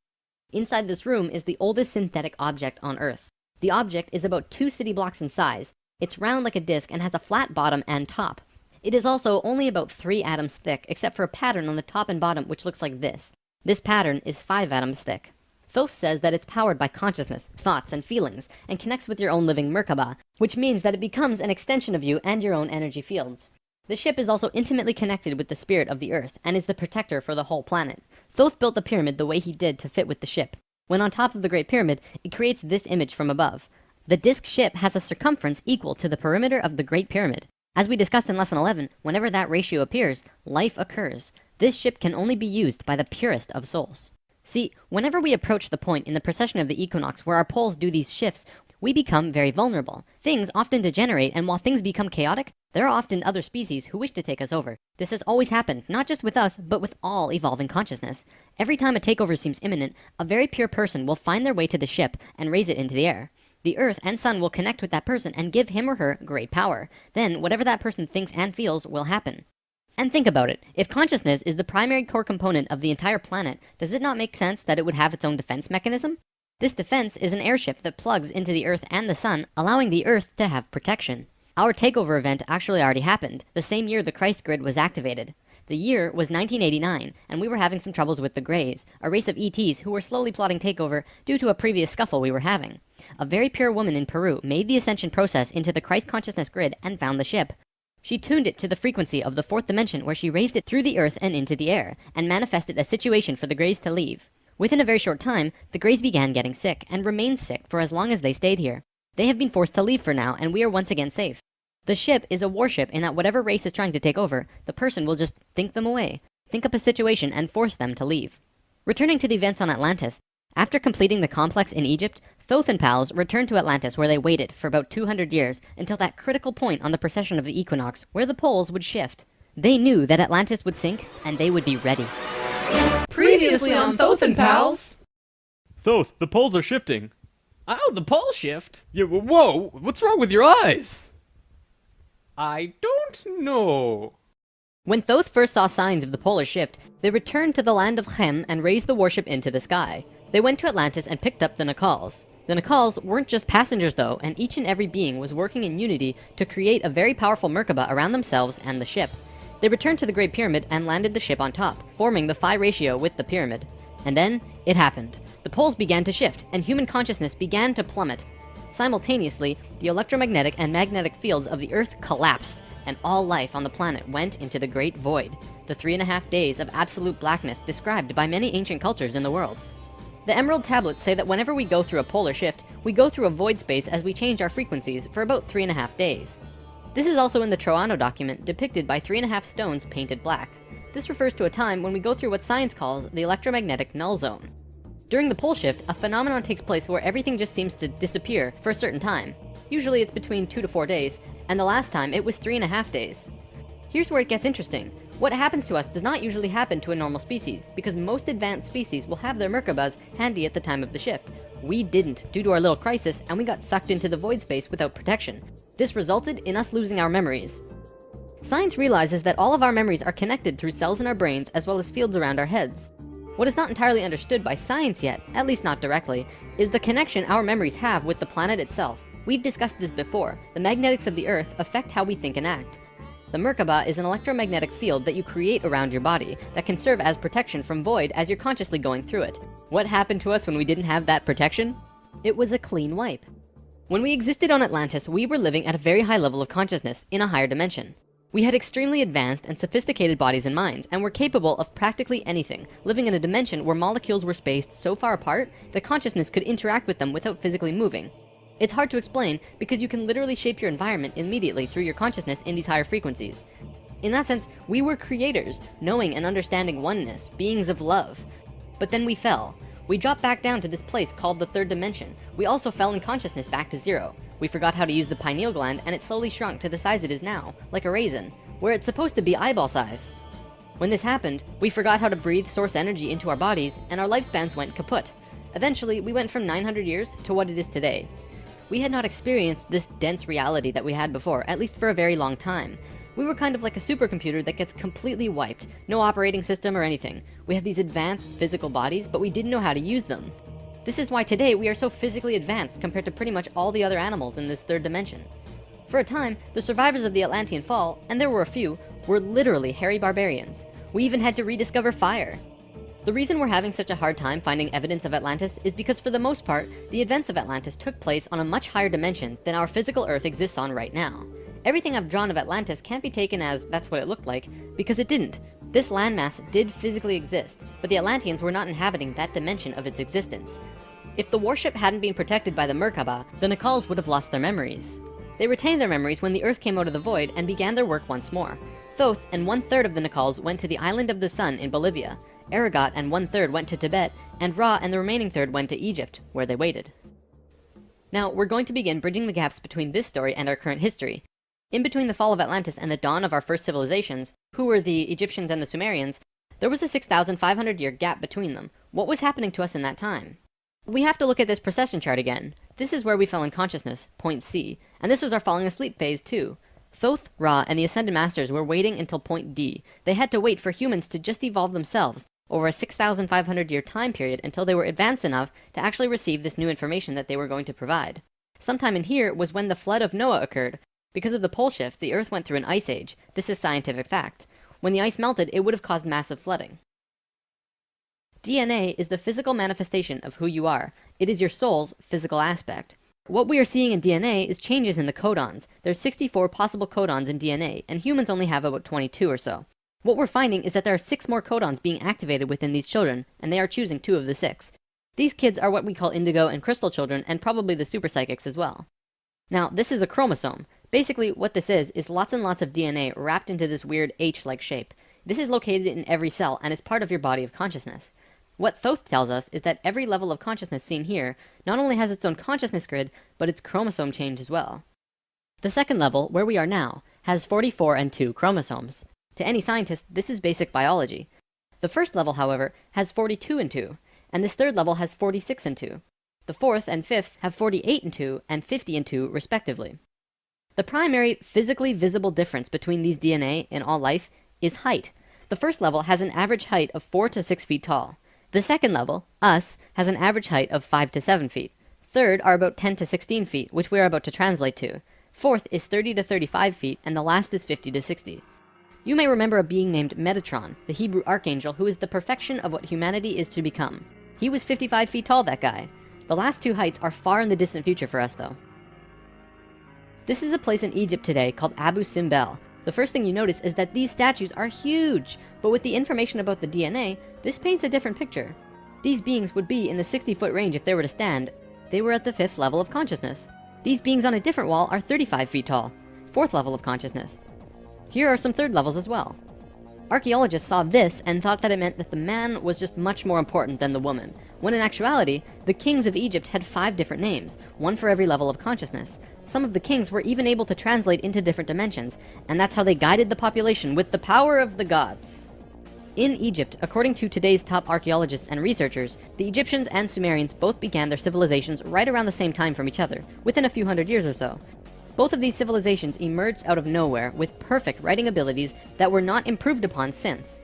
Inside this room is the oldest synthetic object on Earth. The object is about 2 city blocks in size. It's round like a disc and has a flat bottom and top. It is also only about 3 atoms thick, except for a pattern on the top and bottom which looks like this. This pattern is 5 atoms thick. Thoth says that it's powered by consciousness, thoughts, and feelings, and connects with your own living Merkaba, which means that it becomes an extension of you and your own energy fields. The ship is also intimately connected with the spirit of the Earth, and is the protector for the whole planet. Thoth built the pyramid the way he did to fit with the ship. When on top of the Great Pyramid, it creates this image from above. The disc ship has a circumference equal to the perimeter of the Great Pyramid. As we discussed in Lesson 11, whenever that ratio appears, life occurs. This ship can only be used by the purest of souls. See, whenever we approach the point in the precession of the equinox where our poles do these shifts, we become very vulnerable. Things often degenerate, and while things become chaotic, there are often other species who wish to take us over. This has always happened, not just with us, but with all evolving consciousness. Every time a takeover seems imminent, a very pure person will find their way to the ship and raise it into the air. The Earth and Sun will connect with that person and give him or her great power. Then, whatever that person thinks and feels will happen. And think about it. If consciousness is the primary core component of the entire planet, does it not make sense that it would have its own defense mechanism? This defense is an airship that plugs into the Earth and the Sun, allowing the Earth to have protection. Our takeover event actually already happened, the same year the Christ grid was activated. The year was 1989, and we were having some troubles with the Greys, a race of ETs who were slowly plotting takeover due to a previous scuffle we were having. A very pure woman in Peru made the ascension process into the Christ consciousness grid and found the ship. She tuned it to the frequency of the 4th dimension, where she raised it through the Earth and into the air, and manifested a situation for the Greys to leave. Within a very short time, the Greys began getting sick, and remained sick for as long as they stayed here. They have been forced to leave for now, and we are once again safe. The ship is a warship in that whatever race is trying to take over, the person will just think them away, think up a situation, and force them to leave. Returning to the events on Atlantis, after completing the complex in Egypt, Thoth and pals returned to Atlantis, where they waited for about 200 years until that critical point on the precession of the equinox where the poles would shift. They knew that Atlantis would sink, and they would be ready. Previously on Thoth and Pals! Thoth, the poles are shifting. Oh, the pole shift? Yeah, whoa, what's wrong with your eyes? I don't know. When Thoth first saw signs of the polar shift, they returned to the land of Chem and raised the warship into the sky. They went to Atlantis and picked up the Nacals. The Nacals weren't just passengers though, and each and every being was working in unity to create a very powerful Merkaba around themselves and the ship. They returned to the Great Pyramid and landed the ship on top, forming the phi ratio with the pyramid. And then, it happened. The poles began to shift, and human consciousness began to plummet. Simultaneously, the electromagnetic and magnetic fields of the Earth collapsed, and all life on the planet went into the Great Void, the 3.5 days of absolute blackness described by many ancient cultures in the world. The Emerald Tablets say that whenever we go through a polar shift, we go through a void space as we change our frequencies for about 3.5 days. This is also in the Troano document, depicted by 3.5 stones painted black. This refers to a time when we go through what science calls the electromagnetic null zone. During the pole shift, a phenomenon takes place where everything just seems to disappear for a certain time. Usually it's between 2 to 4 days, and the last time it was 3.5 days. Here's where it gets interesting. What happens to us does not usually happen to a normal species, because most advanced species will have their Merkabas handy at the time of the shift. We didn't, due to our little crisis, and we got sucked into the void space without protection. This resulted in us losing our memories. Science realizes that all of our memories are connected through cells in our brains as well as fields around our heads. What is not entirely understood by science yet, at least not directly, is the connection our memories have with the planet itself. We've discussed this before. The magnetics of the Earth affect how we think and act. The Merkaba is an electromagnetic field that you create around your body that can serve as protection from void as you're consciously going through it. What happened to us when we didn't have that protection? It was a clean wipe. When we existed on Atlantis, we were living at a very high level of consciousness in a higher dimension. We had extremely advanced and sophisticated bodies and minds, and were capable of practically anything, living in a dimension where molecules were spaced so far apart that consciousness could interact with them without physically moving. It's hard to explain because you can literally shape your environment immediately through your consciousness in these higher frequencies. In that sense, we were creators, knowing and understanding oneness, beings of love. But then we fell. We dropped back down to this place called the third dimension. We also fell in consciousness back to zero. We forgot how to use the pineal gland, and it slowly shrunk to the size it is now, like a raisin, where it's supposed to be eyeball size. When this happened, we forgot how to breathe source energy into our bodies, and our lifespans went kaput. Eventually, we went from 900 years to what it is today. We had not experienced this dense reality that we had before, at least for a very long time. We were kind of like a supercomputer that gets completely wiped. No operating system or anything. We had these advanced physical bodies, but we didn't know how to use them. This is why today we are so physically advanced compared to pretty much all the other animals in this third dimension. For a time, the survivors of the Atlantean fall, and there were a few, were literally hairy barbarians. We even had to rediscover fire. The reason we're having such a hard time finding evidence of Atlantis is because for the most part, the events of Atlantis took place on a much higher dimension than our physical Earth exists on right now. Everything I've drawn of Atlantis can't be taken as that's what it looked like, because it didn't. This landmass did physically exist, but the Atlanteans were not inhabiting that dimension of its existence. If the warship hadn't been protected by the Merkaba, the Nacals would have lost their memories. They retained their memories when the Earth came out of the void and began their work once more. Thoth and 1/3 of the Nacals went to the Island of the Sun in Bolivia. Aragot and 1/3 went to Tibet, and Ra and the remaining third went to Egypt, where they waited. Now, we're going to begin bridging the gaps between this story and our current history. In between the fall of Atlantis and the dawn of our first civilizations, who were the Egyptians and the Sumerians, there was a 6,500-year gap between them. What was happening to us in that time? We have to look at this precession chart again. This is where we fell in consciousness, point C, and this was our falling asleep phase too. Thoth, Ra, and the Ascended Masters were waiting until point D. They had to wait for humans to just evolve themselves over a 6,500-year time period until they were advanced enough to actually receive this new information that they were going to provide. Sometime in here was when the flood of Noah occurred. Because of the pole shift, the Earth went through an ice age. This is scientific fact. When the ice melted, it would have caused massive flooding. DNA is the physical manifestation of who you are. It is your soul's physical aspect. What we are seeing in DNA is changes in the codons. There's 64 possible codons in DNA, and humans only have about 22 or so. What we're finding is that there are 6 more codons being activated within these children, and they are choosing 2 of the 6. These kids are what we call indigo and crystal children, and probably the super psychics as well. Now, this is a chromosome. Basically, what this is lots and lots of DNA wrapped into this weird H-like shape. This is located in every cell and is part of your body of consciousness. What Thoth tells us is that every level of consciousness seen here not only has its own consciousness grid, but its chromosome change as well. The second level, where we are now, has 44 and 2 chromosomes. To any scientist, this is basic biology. The first level, however, has 42 and 2, and this third level has 46 and 2. The fourth and fifth have 48 and 2 and 50 and 2 respectively. The primary physically visible difference between these DNA in all life is height. The first level has an average height of 4 to 6 feet tall. The second level, us, has an average height of 5 to 7 feet. Third are about 10 to 16 feet, which we are about to translate to. Fourth is 30 to 35 feet, and the last is 50 to 60. You may remember a being named Metatron, the Hebrew archangel who is the perfection of what humanity is to become. He was 55 feet tall, that guy. The last 2 heights are far in the distant future for us, though. This is a place in Egypt today called Abu Simbel. The first thing you notice is that these statues are huge, but with the information about the DNA, this paints a different picture. These beings would be in the 60-foot range if they were to stand. They were at the 5th level of consciousness. These beings on a different wall are 35 feet tall, 4th level of consciousness. Here are some 3rd levels as well. Archaeologists saw this and thought that it meant that the man was just much more important than the woman, when in actuality, the kings of Egypt had 5 different names, one for every level of consciousness. Some of the kings were even able to translate into different dimensions, and that's how they guided the population with the power of the gods. In Egypt, according to today's top archaeologists and researchers, the Egyptians and Sumerians both began their civilizations right around the same time from each other, within a few hundred years or so. Both of these civilizations emerged out of nowhere with perfect writing abilities that were not improved upon since.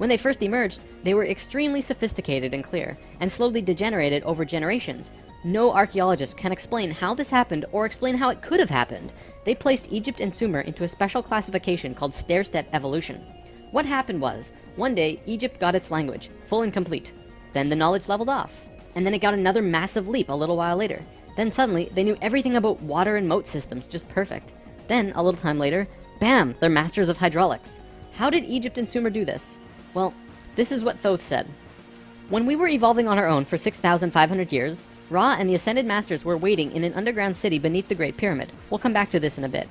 When they first emerged, they were extremely sophisticated and clear, and slowly degenerated over generations. No archaeologist can explain how this happened or explain how it could have happened. They placed Egypt and Sumer into a special classification called stair-step evolution. What happened was, one day, Egypt got its language, full and complete. Then the knowledge leveled off. And then it got another massive leap a little while later. Then suddenly, they knew everything about water and moat systems just perfect. Then, a little time later, bam, they're masters of hydraulics. How did Egypt and Sumer do this? Well, this is what Thoth said. When we were evolving on our own for 6,500 years, Ra and the Ascended Masters were waiting in an underground city beneath the Great Pyramid. We'll come back to this in a bit.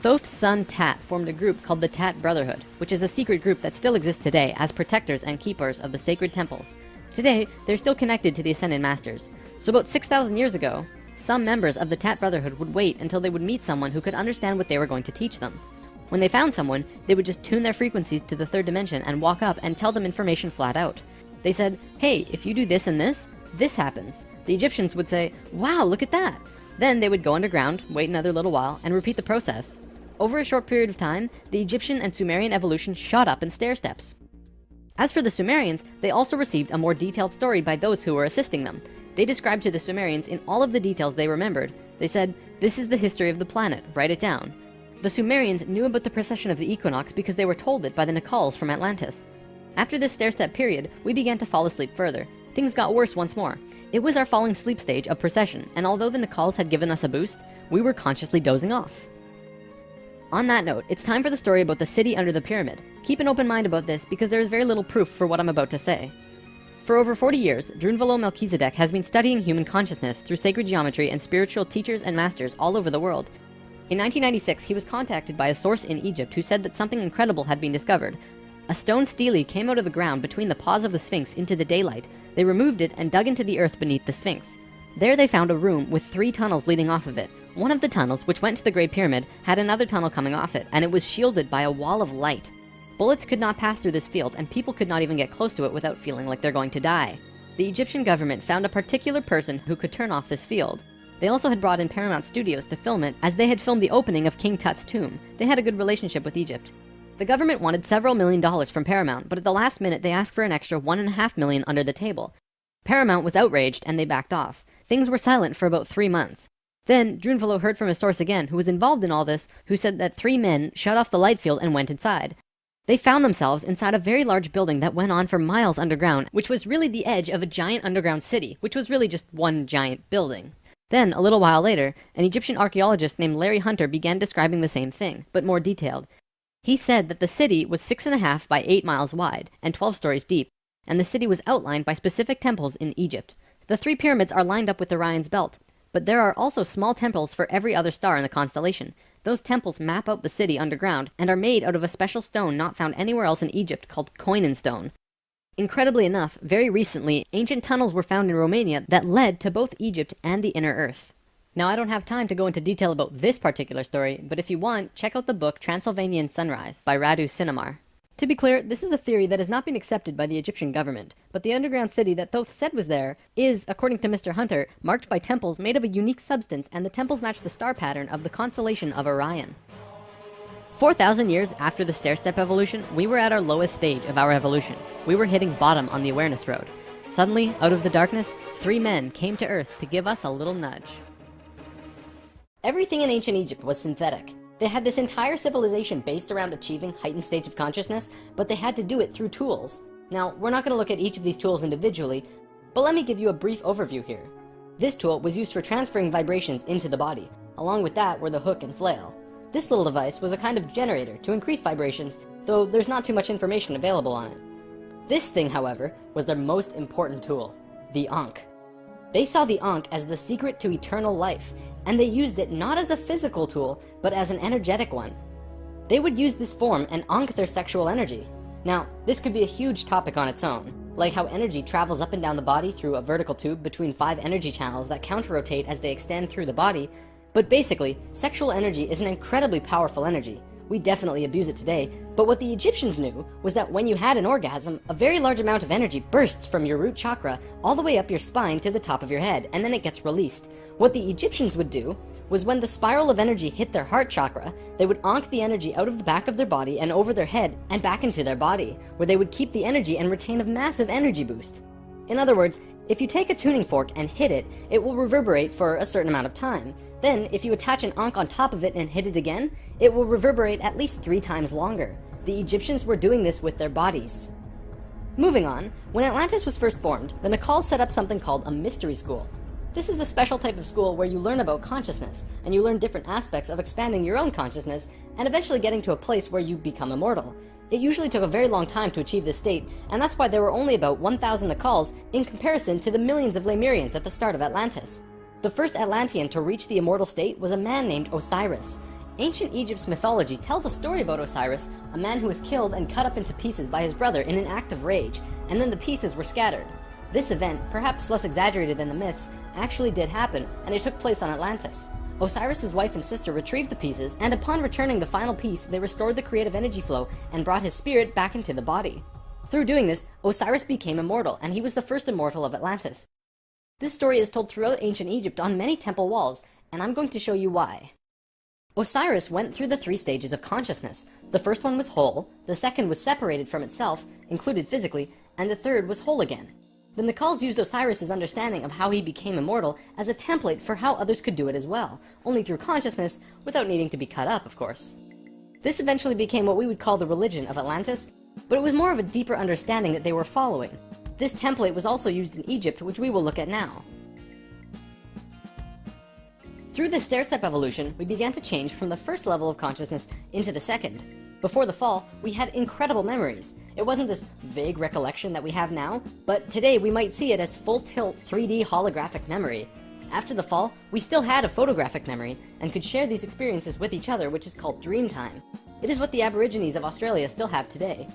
Thoth's son Tat formed a group called the Tat Brotherhood, which is a secret group that still exists today as protectors and keepers of the sacred temples. Today, they're still connected to the Ascended Masters. So about 6,000 years ago, some members of the Tat Brotherhood would wait until they would meet someone who could understand what they were going to teach them. When they found someone, they would just tune their frequencies to the third dimension and walk up and tell them information flat out. They said, hey, if you do this and this happens. The Egyptians would say, wow, look at that. Then they would go underground, wait another little while, and repeat the process. Over a short period of time, the Egyptian and Sumerian evolution shot up in stair steps. As for the Sumerians, they also received a more detailed story by those who were assisting them. They described to the Sumerians in all of the details they remembered. They said, this is the history of the planet, write it down. The Sumerians knew about the precession of the equinox because they were told it by the Nacals from Atlantis. After this stair-step period, we began to fall asleep further. Things got worse once more. It was our falling sleep stage of precession, and although the Nacals had given us a boost, we were consciously dozing off. On that note, it's time for the story about the city under the pyramid. Keep an open mind about this because there is very little proof for what I'm about to say. For over 40 years, Drunvalo Melchizedek has been studying human consciousness through sacred geometry and spiritual teachers and masters all over the world. In 1996, he was contacted by a source in Egypt who said that something incredible had been discovered. A stone stele came out of the ground between the paws of the Sphinx into the daylight. They removed it and dug into the earth beneath the Sphinx. There they found a room with 3 tunnels leading off of it. One of the tunnels, which went to the Great Pyramid, had another tunnel coming off it, and it was shielded by a wall of light. Bullets could not pass through this field, and people could not even get close to it without feeling like they're going to die. The Egyptian government found a particular person who could turn off this field. They also had brought in Paramount Studios to film it, as they had filmed the opening of King Tut's tomb. They had a good relationship with Egypt. The government wanted several $1 million from Paramount, but at the last minute they asked for an extra $1.5 million under the table. Paramount was outraged and they backed off. Things were silent for about 3 months. Then Drunvalo heard from a source again who was involved in all this, who said that 3 men shut off the light field and went inside. They found themselves inside a very large building that went on for miles underground, which was really the edge of a giant underground city, which was really just one giant building. Then, a little while later, an Egyptian archaeologist named Larry Hunter began describing the same thing, but more detailed. He said that the city was 6.5 by 8 miles wide and 12 stories deep, and the city was outlined by specific temples in Egypt. The 3 pyramids are lined up with Orion's belt, but there are also small temples for every other star in the constellation. Those temples map out the city underground and are made out of a special stone not found anywhere else in Egypt called Koinen stone. Incredibly enough, very recently, ancient tunnels were found in Romania that led to both Egypt and the inner earth. Now, I don't have time to go into detail about this particular story, but if you want, check out the book Transylvanian Sunrise by Radu Sinamar. To be clear, this is a theory that has not been accepted by the Egyptian government, but the underground city that Thoth said was there is, according to Mr. Hunter, marked by temples made of a unique substance, and the temples match the star pattern of the constellation of Orion. 4,000 years after the stair-step evolution, we were at our lowest stage of our evolution. We were hitting bottom on the awareness road. Suddenly, out of the darkness, 3 men came to Earth to give us a little nudge. Everything in ancient Egypt was synthetic. They had this entire civilization based around achieving heightened states of consciousness, but they had to do it through tools. Now, we're not going to look at each of these tools individually, but let me give you a brief overview here. This tool was used for transferring vibrations into the body. Along with that were the hook and flail. This little device was a kind of generator to increase vibrations, though there's not too much information available on it. This thing, however, was their most important tool, the Ankh. They saw the Ankh as the secret to eternal life, and they used it not as a physical tool, but as an energetic one. They would use this form and Ankh their sexual energy. Now, this could be a huge topic on its own, like how energy travels up and down the body through a vertical tube between 5 energy channels that counter-rotate as they extend through the body. But basically, sexual energy is an incredibly powerful energy. We definitely abuse it today, but what the Egyptians knew was that when you had an orgasm, a very large amount of energy bursts from your root chakra all the way up your spine to the top of your head, and then it gets released. What the Egyptians would do was when the spiral of energy hit their heart chakra, they would onk the energy out of the back of their body and over their head and back into their body, where they would keep the energy and retain a massive energy boost. In other words, if you take a tuning fork and hit it, it will reverberate for a certain amount of time. Then, if you attach an onk on top of it and hit it again, it will reverberate at least 3 times longer. The Egyptians were doing this with their bodies. Moving on, when Atlantis was first formed, the Nacals set up something called a mystery school. This is the special type of school where you learn about consciousness, and you learn different aspects of expanding your own consciousness, and eventually getting to a place where you become immortal. It usually took a very long time to achieve this state, and that's why there were only about 1,000 Nacals in comparison to the millions of Lemurians at the start of Atlantis. The first Atlantean to reach the immortal state was a man named Osiris. Ancient Egypt's mythology tells a story about Osiris, a man who was killed and cut up into pieces by his brother in an act of rage, and then the pieces were scattered. This event, perhaps less exaggerated than the myths, actually did happen, and it took place on Atlantis. Osiris's wife and sister retrieved the pieces, and upon returning the final piece, they restored the creative energy flow and brought his spirit back into the body. Through doing this, Osiris became immortal, and he was the first immortal of Atlantis. This story is told throughout ancient Egypt on many temple walls, and I'm going to show you why. Osiris went through the 3 stages of consciousness. The first one was whole, the second was separated from itself, included physically, and the third was whole again. The Nacals used Osiris's understanding of how he became immortal as a template for how others could do it as well, only through consciousness, without needing to be cut up, of course. This eventually became what we would call the religion of Atlantis, but it was more of a deeper understanding that they were following. This template was also used in Egypt, which we will look at now. Through this stair-step evolution, we began to change from the first level of consciousness into the second. Before the fall, we had incredible memories. It wasn't this vague recollection that we have now, but today we might see it as full-tilt 3D holographic memory. After the fall, we still had a photographic memory, and could share these experiences with each other, which is called dream time. It is what the Aborigines of Australia still have today.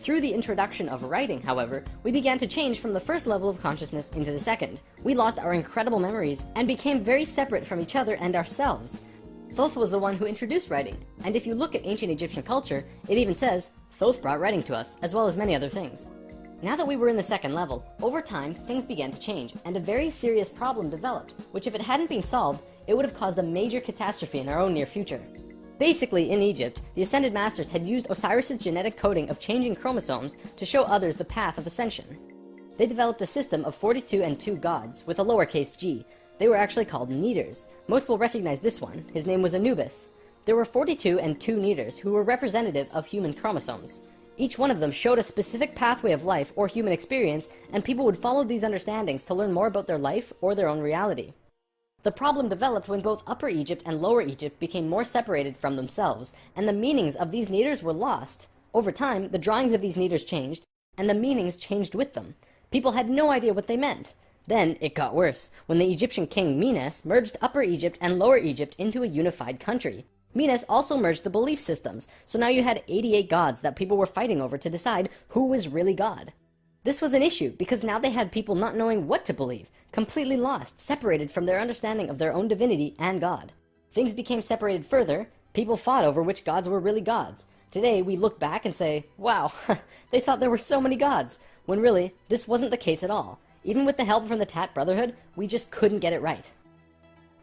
Through the introduction of writing, however, we began to change from the first level of consciousness into the second. We lost our incredible memories, and became very separate from each other and ourselves. Thoth was the one who introduced writing, and if you look at ancient Egyptian culture, it even says, Thoth brought writing to us, as well as many other things. Now that we were in the second level, over time, things began to change, and a very serious problem developed, which if it hadn't been solved, it would have caused a major catastrophe in our own near future. Basically, in Egypt, the Ascended Masters had used Osiris's genetic coding of changing chromosomes to show others the path of ascension. They developed a system of 42 and 2 gods, with a lowercase g. They were actually called Neters. Most will recognize this one. His name was Anubis. There were 42 and 2 Neters who were representative of human chromosomes. Each one of them showed a specific pathway of life or human experience, and people would follow these understandings to learn more about their life or their own reality. The problem developed when both Upper Egypt and Lower Egypt became more separated from themselves, and the meanings of these Neters were lost. Over time, the drawings of these Neters changed, and the meanings changed with them. People had no idea what they meant. Then it got worse, when the Egyptian king Menes merged Upper Egypt and Lower Egypt into a unified country. Menes also merged the belief systems, so now you had 88 gods that people were fighting over to decide who was really God. This was an issue, because now they had people not knowing what to believe, completely lost, separated from their understanding of their own divinity and God. Things became separated further, people fought over which gods were really gods. Today, we look back and say, wow, they thought there were so many gods, when really, this wasn't the case at all. Even with the help from the Tat Brotherhood, we just couldn't get it right.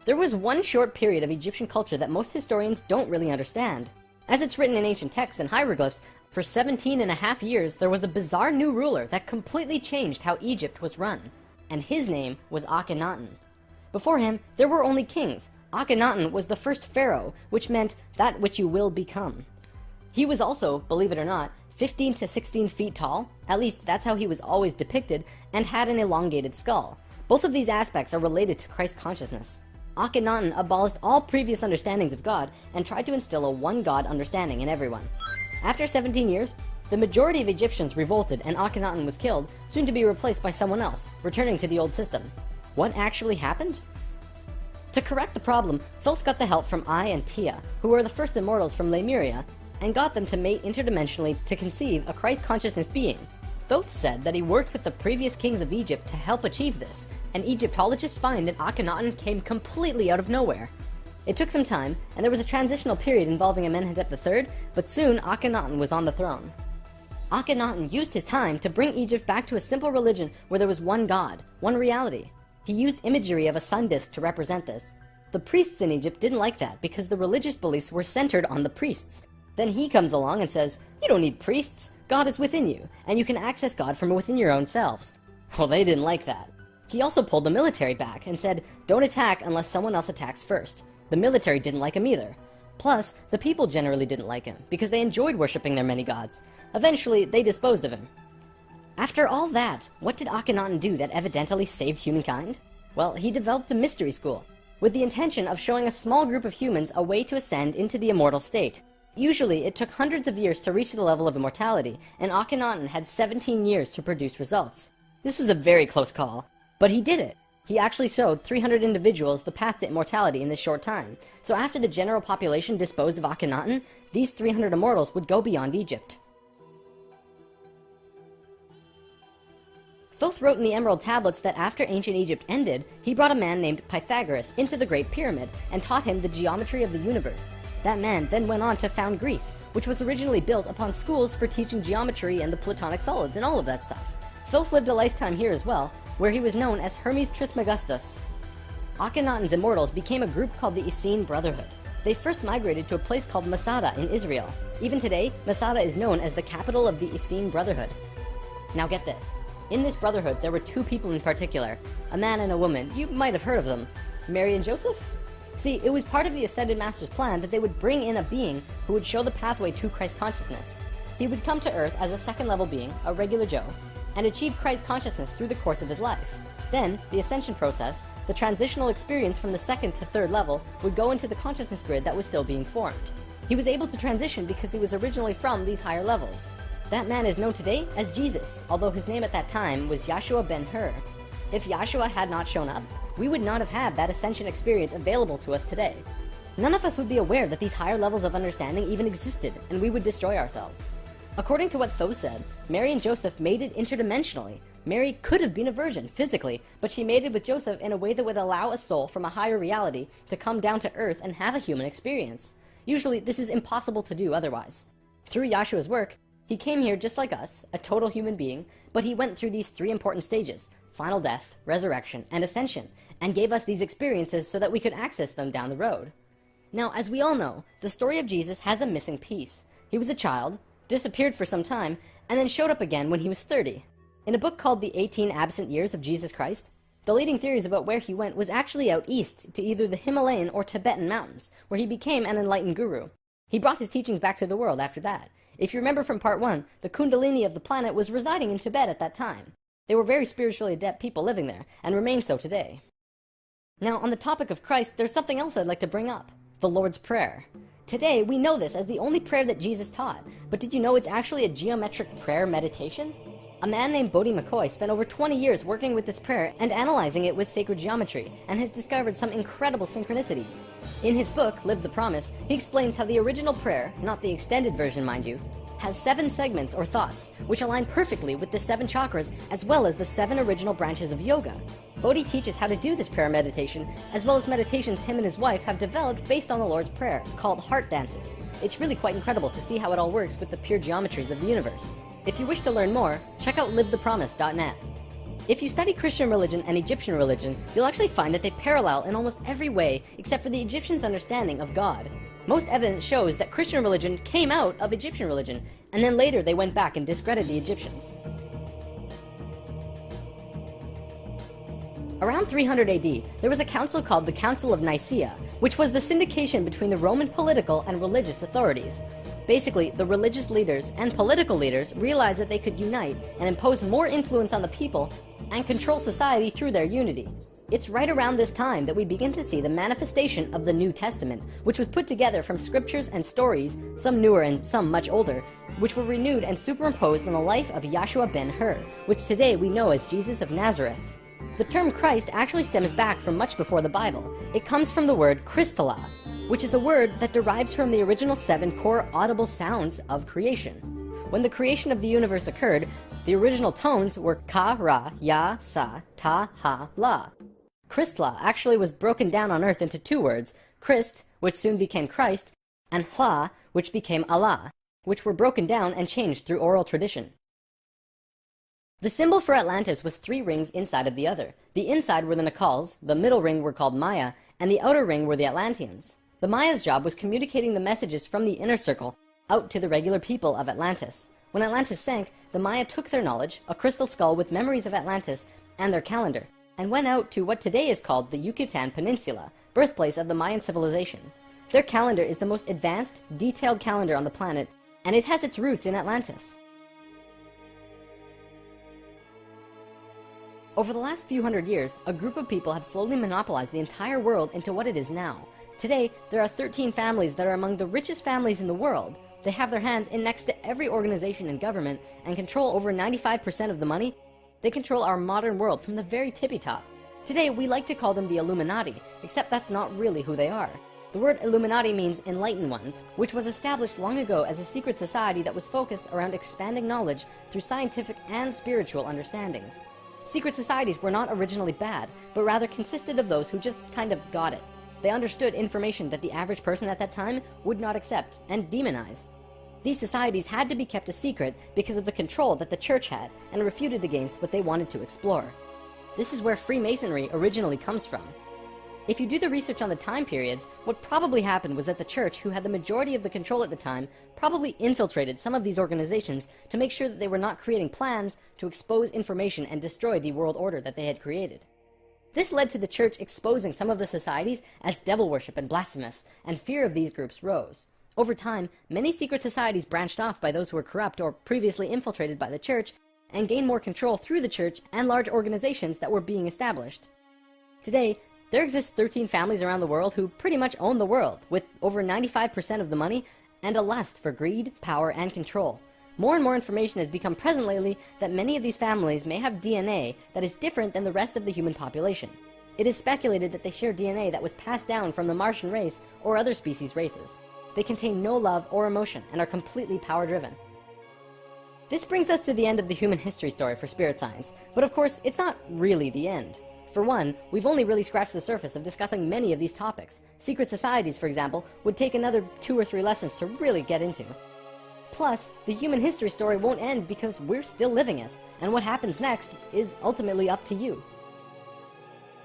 There was one short period of Egyptian culture that most historians don't really understand. As it's written in ancient texts and hieroglyphs, for 17.5 years, there was a bizarre new ruler that completely changed how Egypt was run, and his name was Akhenaten. Before him, there were only kings. Akhenaten was the first pharaoh, which meant that which you will become. He was also, believe it or not, 15 to 16 feet tall, at least that's how he was always depicted, and had an elongated skull. Both of these aspects are related to Christ consciousness. Akhenaten abolished all previous understandings of God and tried to instill a one-God understanding in everyone. After 17 years, the majority of Egyptians revolted and Akhenaten was killed, soon to be replaced by someone else, returning to the old system. What actually happened? To correct the problem, Thoth got the help from Ai and Tia, who were the first immortals from Lemuria, and got them to mate interdimensionally to conceive a Christ consciousness being. Thoth said that he worked with the previous kings of Egypt to help achieve this, and Egyptologists find that Akhenaten came completely out of nowhere. It took some time, and there was a transitional period involving Amenhotep III, but soon Akhenaten was on the throne. Akhenaten used his time to bring Egypt back to a simple religion where there was one God, one reality. He used imagery of a sun disk to represent this. The priests in Egypt didn't like that because the religious beliefs were centered on the priests. Then he comes along and says, you don't need priests. God is within you, and you can access God from within your own selves. Well, they didn't like that. He also pulled the military back and said, don't attack unless someone else attacks first. The military didn't like him either. Plus, the people generally didn't like him because they enjoyed worshipping their many gods. Eventually, they disposed of him. After all that, what did Akhenaten do that evidently saved humankind? Well, he developed a mystery school, with the intention of showing a small group of humans a way to ascend into the immortal state. Usually, it took hundreds of years to reach the level of immortality, and Akhenaten had 17 years to produce results. This was a very close call, but he did it. He actually showed 300 individuals the path to immortality in this short time. So after the general population disposed of Akhenaten, these 300 immortals would go beyond Egypt. Thoth wrote in the Emerald Tablets that after ancient Egypt ended, he brought a man named Pythagoras into the Great Pyramid and taught him the geometry of the universe. That man then went on to found Greece, which was originally built upon schools for teaching geometry and the Platonic solids and all of that stuff. Thoth lived a lifetime here as well, where he was known as Hermes Trismegistus. Akhenaten's immortals became a group called the Essene Brotherhood. They first migrated to a place called Masada in Israel. Even today, Masada is known as the capital of the Essene Brotherhood. Now get this. In this brotherhood, there were two people in particular, a man and a woman. You might have heard of them. Mary and Joseph? See, it was part of the Ascended Master's plan that they would bring in a being who would show the pathway to Christ consciousness. He would come to Earth as a second-level being, a regular Joe, and achieve Christ consciousness through the course of his life. Then, the ascension process, the transitional experience from the second to third level, would go into the consciousness grid that was still being formed. He was able to transition because he was originally from these higher levels. That man is known today as Jesus, although his name at that time was Yahshua ben Hur. If Yahshua had not shown up, we would not have had that ascension experience available to us today. None of us would be aware that these higher levels of understanding even existed, and we would destroy ourselves. According to what Thoth said, Mary and Joseph mated interdimensionally. Mary could have been a virgin, physically, but she mated with Joseph in a way that would allow a soul from a higher reality to come down to Earth and have a human experience. Usually, this is impossible to do otherwise. Through Yahshua's work, he came here just like us, a total human being, but he went through these three important stages: final death, resurrection, and ascension, and gave us these experiences so that we could access them down the road. Now, as we all know, the story of Jesus has a missing piece. He was a child, disappeared for some time, and then showed up again when he was 30. In a book called The 18 Absent Years of Jesus Christ, the leading theories about where he went was actually out east to either the Himalayan or Tibetan mountains, where he became an enlightened guru. He brought his teachings back to the world after that. If you remember from part 1, the Kundalini of the planet was residing in Tibet at that time. They were very spiritually adept people living there, and remain so today. Now, on the topic of Christ, there's something else I'd like to bring up: the Lord's Prayer. Today, we know this as the only prayer that Jesus taught, but did you know it's actually a geometric prayer meditation? A man named Bodhi McCoy spent over 20 years working with this prayer and analyzing it with sacred geometry, and has discovered some incredible synchronicities. In his book, Live the Promise, he explains how the original prayer, not the extended version mind you, has 7 segments or thoughts, which align perfectly with the 7 chakras as well as the 7 original branches of yoga. Bodhi teaches how to do this prayer meditation, as well as meditations him and his wife have developed based on the Lord's Prayer, called heart dances. It's really quite incredible to see how it all works with the pure geometries of the universe. If you wish to learn more, check out livethepromise.net. If you study Christian religion and Egyptian religion, you'll actually find that they parallel in almost every way except for the Egyptians' understanding of God. Most evidence shows that Christian religion came out of Egyptian religion, and then later they went back and discredited the Egyptians. Around 300 AD, there was a council called the Council of Nicaea, which was the syndication between the Roman political and religious authorities. Basically, the religious leaders and political leaders realized that they could unite and impose more influence on the people and control society through their unity. It's right around this time that we begin to see the manifestation of the New Testament, which was put together from scriptures and stories, some newer and some much older, which were renewed and superimposed on the life of Yahshua ben Hur, which today we know as Jesus of Nazareth. The term Christ actually stems back from much before the Bible. It comes from the word Christala, which is a word that derives from the original 7 core audible sounds of creation. When the creation of the universe occurred, the original tones were ka, ra, ya, sa, ta, ha, la. Christla actually was broken down on earth into 2 words, Christ, which soon became Christ, and Hla, which became Allah, which were broken down and changed through oral tradition. The symbol for Atlantis was 3 rings inside of the other. The inside were the Nacals, the middle ring were called Maya, and the outer ring were the Atlanteans. The Maya's job was communicating the messages from the inner circle out to the regular people of Atlantis. When Atlantis sank, the Maya took their knowledge, a crystal skull with memories of Atlantis, and their calendar, and went out to what today is called the Yucatan Peninsula, birthplace of the Mayan civilization. Their calendar is the most advanced, detailed calendar on the planet, and it has its roots in Atlantis. Over the last few hundred years, a group of people have slowly monopolized the entire world into what it is now. Today, there are 13 families that are among the richest families in the world. They have their hands in next to every organization and government and control over 95% of the money. They control our modern world from the very tippy top. Today, we like to call them the Illuminati, except that's not really who they are. The word Illuminati means enlightened ones, which was established long ago as a secret society that was focused around expanding knowledge through scientific and spiritual understandings. Secret societies were not originally bad, but rather consisted of those who just kind of got it. They understood information that the average person at that time would not accept and demonize. These societies had to be kept a secret because of the control that the church had and refuted against what they wanted to explore. This is where Freemasonry originally comes from. If you do the research on the time periods, what probably happened was that the church, who had the majority of the control at the time, probably infiltrated some of these organizations to make sure that they were not creating plans to expose information and destroy the world order that they had created. This led to the church exposing some of the societies as devil worship and blasphemous, and fear of these groups rose. Over time, many secret societies branched off by those who were corrupt or previously infiltrated by the church, and gained more control through the church and large organizations that were being established. Today, there exist 13 families around the world who pretty much own the world, with over 95% of the money and a lust for greed, power, and control. More and more information has become present lately that many of these families may have DNA that is different than the rest of the human population. It is speculated that they share DNA that was passed down from the Martian race or other species races. They contain no love or emotion and are completely power-driven. This brings us to the end of the human history story for spirit science, but of course, it's not really the end. For one, we've only really scratched the surface of discussing many of these topics. Secret societies, for example, would take another 2 or 3 lessons to really get into. Plus, the human history story won't end because we're still living it, and what happens next is ultimately up to you.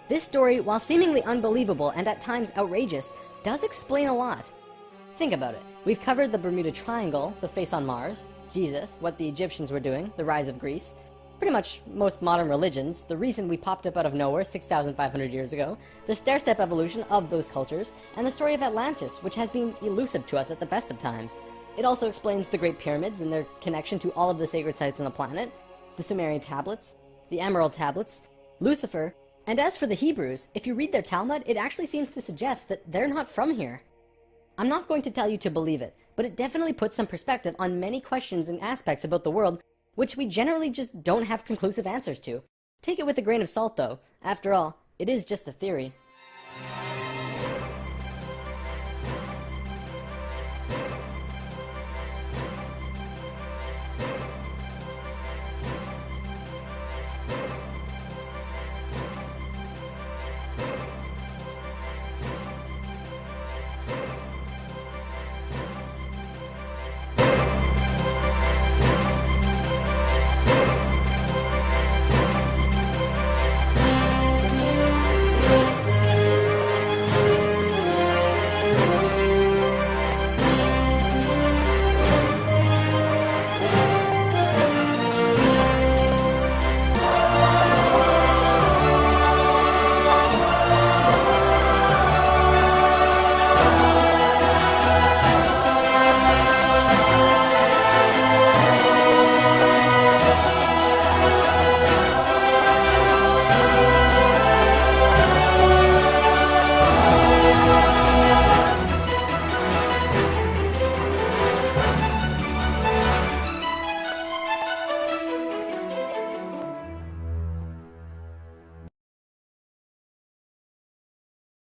This story, while seemingly unbelievable and at times outrageous, does explain a lot. Think about it. We've covered the Bermuda Triangle, the face on Mars, Jesus, what the Egyptians were doing, the rise of Greece, pretty much most modern religions, the reason we popped up out of nowhere 6,500 years ago, the stair-step evolution of those cultures, and the story of Atlantis, which has been elusive to us at the best of times. It also explains the Great Pyramids and their connection to all of the sacred sites on the planet, the Sumerian tablets, the Emerald tablets, Lucifer, and as for the Hebrews, if you read their Talmud, it actually seems to suggest that they're not from here. I'm not going to tell you to believe it, but it definitely puts some perspective on many questions and aspects about the world which we generally just don't have conclusive answers to. Take it with a grain of salt, though. After all, it is just a theory.